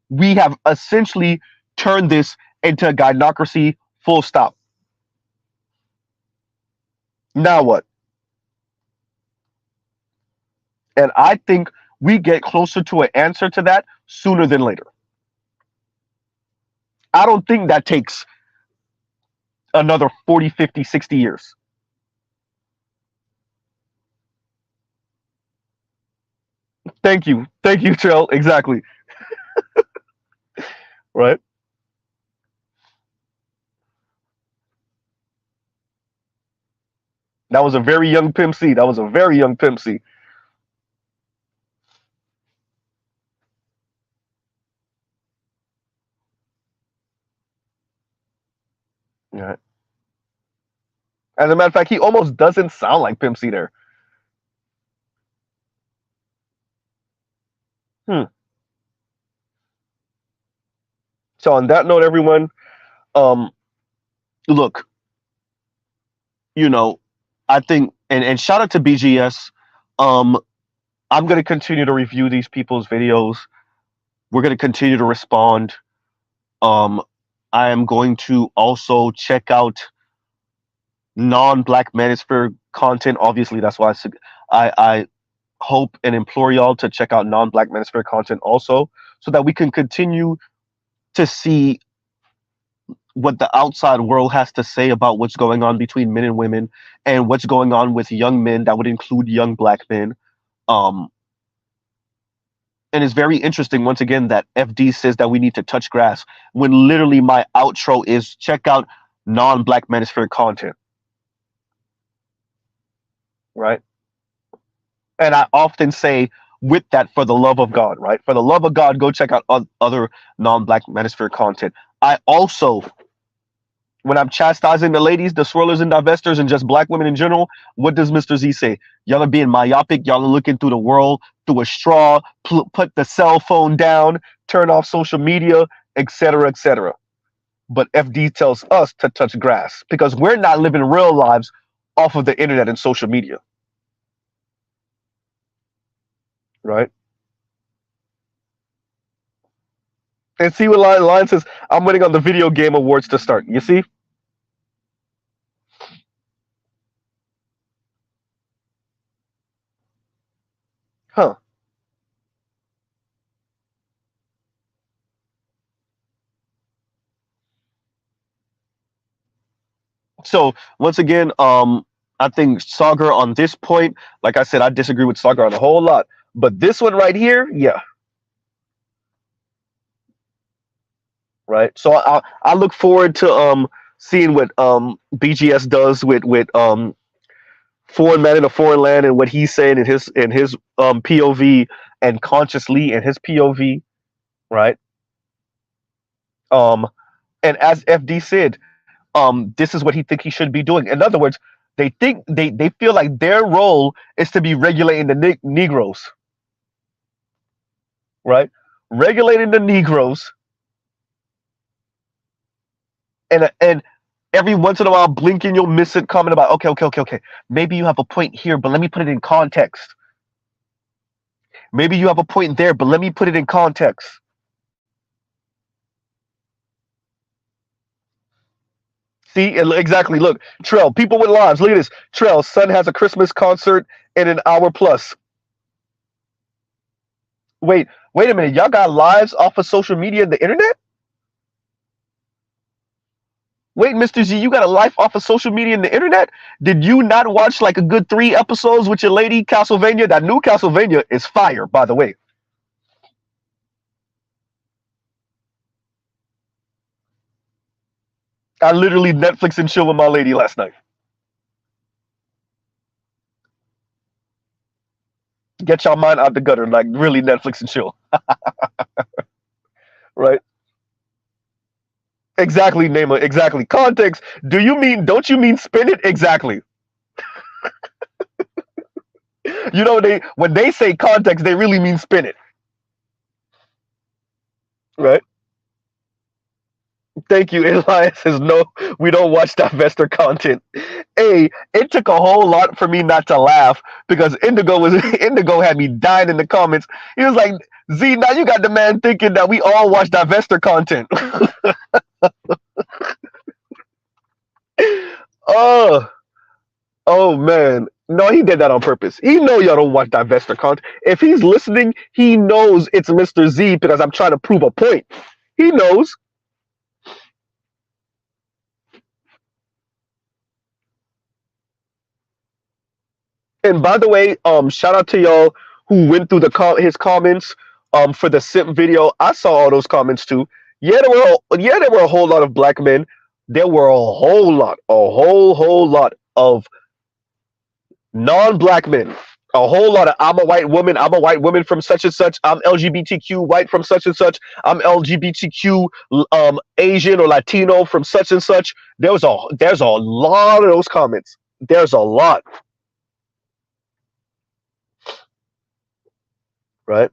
we have essentially turned this into a gynocracy, full stop. Now what? And I think we get closer to an answer to that sooner than later. I don't think that takes another 40, 50, 60 years. Thank you. Thank you, Trell. Exactly. Right? That was a very young Pimp C. That was a very young Pimp C. Right. As a matter of fact, he almost doesn't sound like Pimp C there. Hmm. So on that note, everyone, um, look, I think, and shout out to BGS. Um, I'm going to continue to review these people's videos. We're going to continue to respond. Um, I am going to also check out non-Black Manosphere content. Obviously, that's why I hope and implore y'all to check out non-Black Manosphere content also, so that we can continue to see what the outside world has to say about what's going on between men and women, and what's going on with young men. That would include young Black men. Um, and it's very interesting once again that FD says that we need to touch grass, when literally my outro is check out non-Black Manosphere content, right? And I often say, with that, for the love of God, right? For the love of God, go check out other non-Black Manosphere content. I also, when I'm chastising the ladies, the swirlers and divestors, and just Black women in general, what does Mr. Z say? Y'all are being myopic. Y'all are looking through the world through a straw. Put the cell phone down. Turn off social media, etc., etc. But FD tells us to touch grass, because we're not living real lives off of the internet and social media, right? And see what line says, I'm waiting on the video game awards to start. You see? Huh. So once again, I think Sagar on this point, like I said, I disagree with Sagar on a whole lot. But this one right here, yeah. Right. So I look forward to seeing what BGS does with foreign man in a foreign land, and what he's saying in his POV, and consciously in his POV, right? Um, and as FD said, this is what he think he should be doing. In other words, they think they feel like their role is to be regulating the Negroes, right? Regulating the Negroes, and every once in a while, blinking, you'll miss it, comment about, okay. Maybe you have a point here, but let me put it in context. Maybe you have a point there, but let me put it in context. See, exactly. Look, Trell, people with lives. Look at this. Trell, son has a Christmas concert in an hour plus. Wait a minute. Y'all got lives off of social media and the internet? Wait, Mr. Z, you got a life off of social media and the internet? Did you not watch like a good 3 episodes with your lady, Castlevania? That new Castlevania is fire, by the way. I literally Netflix and chill with my lady last night. Get your mind out the gutter, like really Netflix and chill. Right? Exactly, Nema. Exactly. Context. Don't you mean spin it? Exactly. You know, when they say context, they really mean spin it. Right? Thank you. Elias says, no, we don't watch divester content. Hey, it took a whole lot for me not to laugh, because Indigo had me dying in the comments. He was like, Z, now you got the man thinking that we all watch divester content. Oh man. No, he did that on purpose. He know y'all don't watch divester content. If he's listening, he knows it's Mr. Z, because I'm trying to prove a point. He knows. And by the way, shout out to y'all who went through his comments for the simp video. I saw all those comments too. Yeah, there were a whole lot of Black men. There were a whole lot of non-Black men. A whole lot of I'm a white woman from such and such. I'm LGBTQ white from such and such. I'm LGBTQ Asian or Latino from such and such. There's a lot of those comments. There's a lot. Right?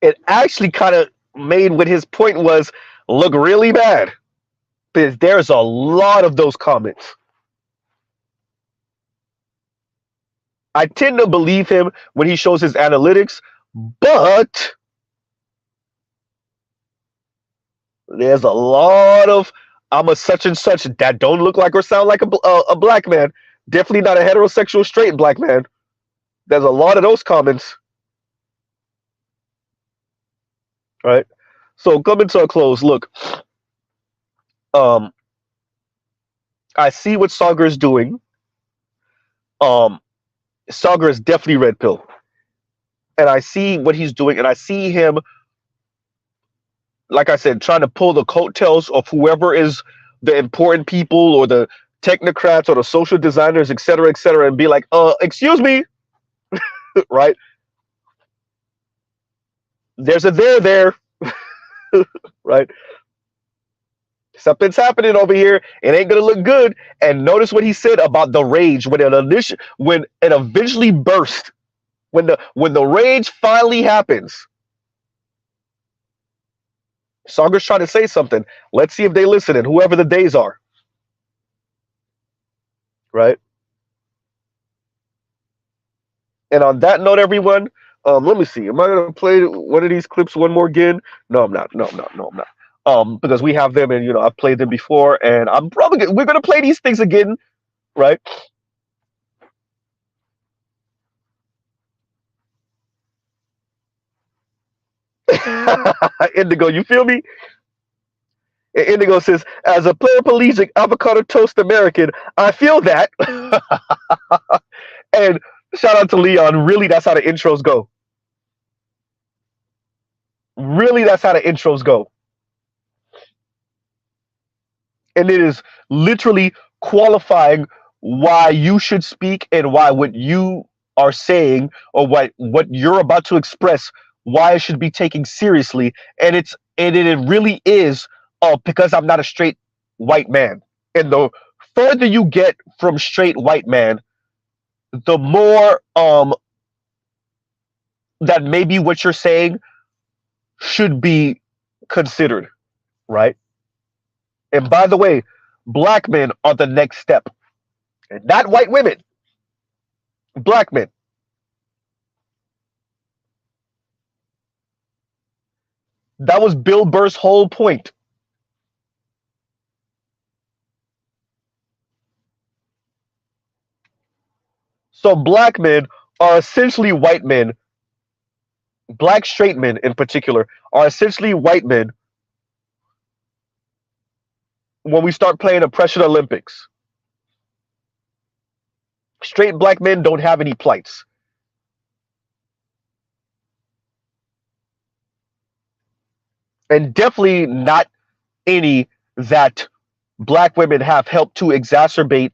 It actually kind of made what his point was look really bad, because there's a lot of those comments. I tend to believe him when he shows his analytics, but There's a lot of I'm a such and such that don't look like or sound like a black man. Definitely not a heterosexual straight black man. There's a lot of those comments, right? So coming to a close, look, um, I see what Sagar is doing. Um, Sagar is definitely red pill, and I see what he's doing, and I see him, like I said, trying to pull the coattails of whoever is the important people or the technocrats or the social designers, et cetera, and be like, excuse me, right? There's a there, right? Something's happening over here. It ain't gonna look good. And notice what he said about the rage when when it eventually burst, when the rage finally happens. Sagar's trying to say something. Let's see if they listen, and whoever the days are, right? And on that note, everyone, let me see. Am I gonna play one of these clips one more again? No, I'm not. No, I'm not. Because we have them, and I've played them before, and we're gonna play these things again, right? Indigo, you feel me? And Indigo says, as a paraplegic avocado toast American, I feel that. And shout out to Leon. Really, that's how the intros go. Really, that's how the intros go. And it is literally qualifying why you should speak and why what you are saying or what you're about to express, why it should be taken seriously. And it really is because I'm not a straight white man. And the further you get from straight white man, the more that maybe what you're saying should be considered, right? And by the way, black men are the next step, and not white women. Black men. That was Bill Burr's whole point. So black men are essentially white men. Black straight men in particular are essentially white men when we start playing oppression Olympics. Straight black men don't have any plights. And definitely not any that black women have helped to exacerbate,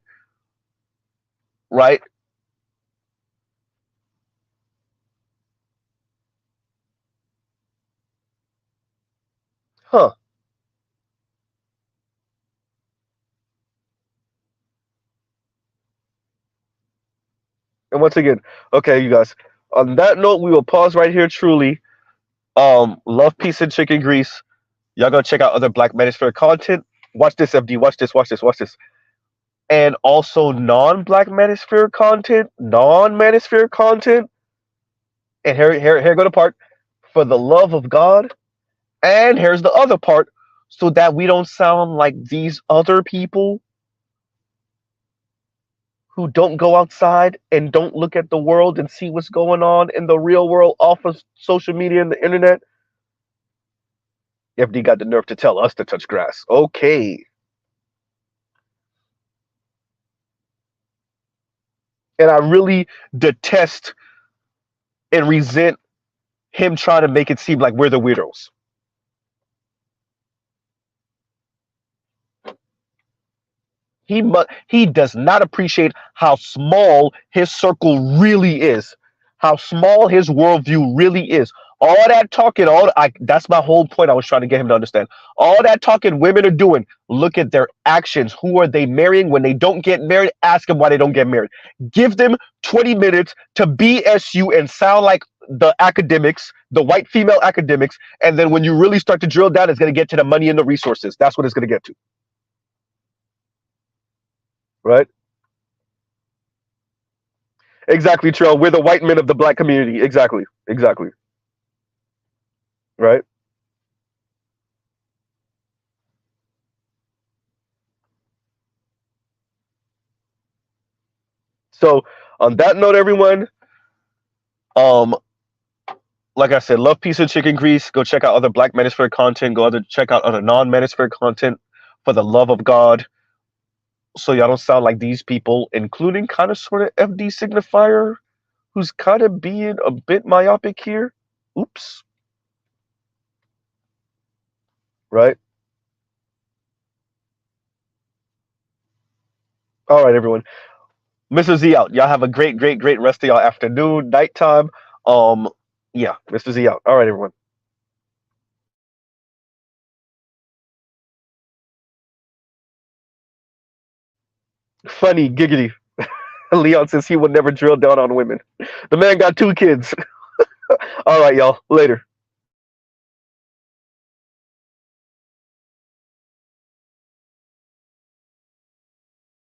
right? Huh. And once again, okay, you guys. On that note, we will pause right here. Truly, love, peace, and chicken grease. Y'all go check out other Black Manosphere content. Watch this, FD. Watch this. Watch this. Watch this. And also non-Black Manosphere content, non-Manosphere content. And here go the part. For the love of God. And here's the other part, so that we don't sound like these other people who don't go outside and don't look at the world and see what's going on in the real world off of social media and the internet. FD got the nerve to tell us to touch grass. Okay. And I really detest and resent him trying to make it seem like we're the weirdos. He does not appreciate how small his circle really is, how small his worldview really is. All that talking, that's my whole point I was trying to get him to understand. All that talking women are doing, look at their actions. Who are they marrying? When they don't get married, ask them why they don't get married. Give them 20 minutes to BSU and sound like the academics, the white female academics, and then when you really start to drill down, it's going to get to the money and the resources. That's what it's going to get to. Right? Exactly, Trail. We're the white men of the black community. Exactly. Exactly. Right? So on that note, everyone, um, like I said, love, peace, and chicken grease. Go check out other Black Manosphere content. Check out other non-Manosphere content for the love of God. So y'all don't sound like these people, including kind of sort of FD Signifier, who's kind of being a bit myopic here. Oops. Right? All right, everyone. Mr. Z out. Y'all have a great, great, great rest of y'all afternoon, nighttime. Yeah, Mr. Z out. All right, everyone. Funny, giggity. Leon says he would never drill down on women. The man got 2 kids. All right, y'all. Later.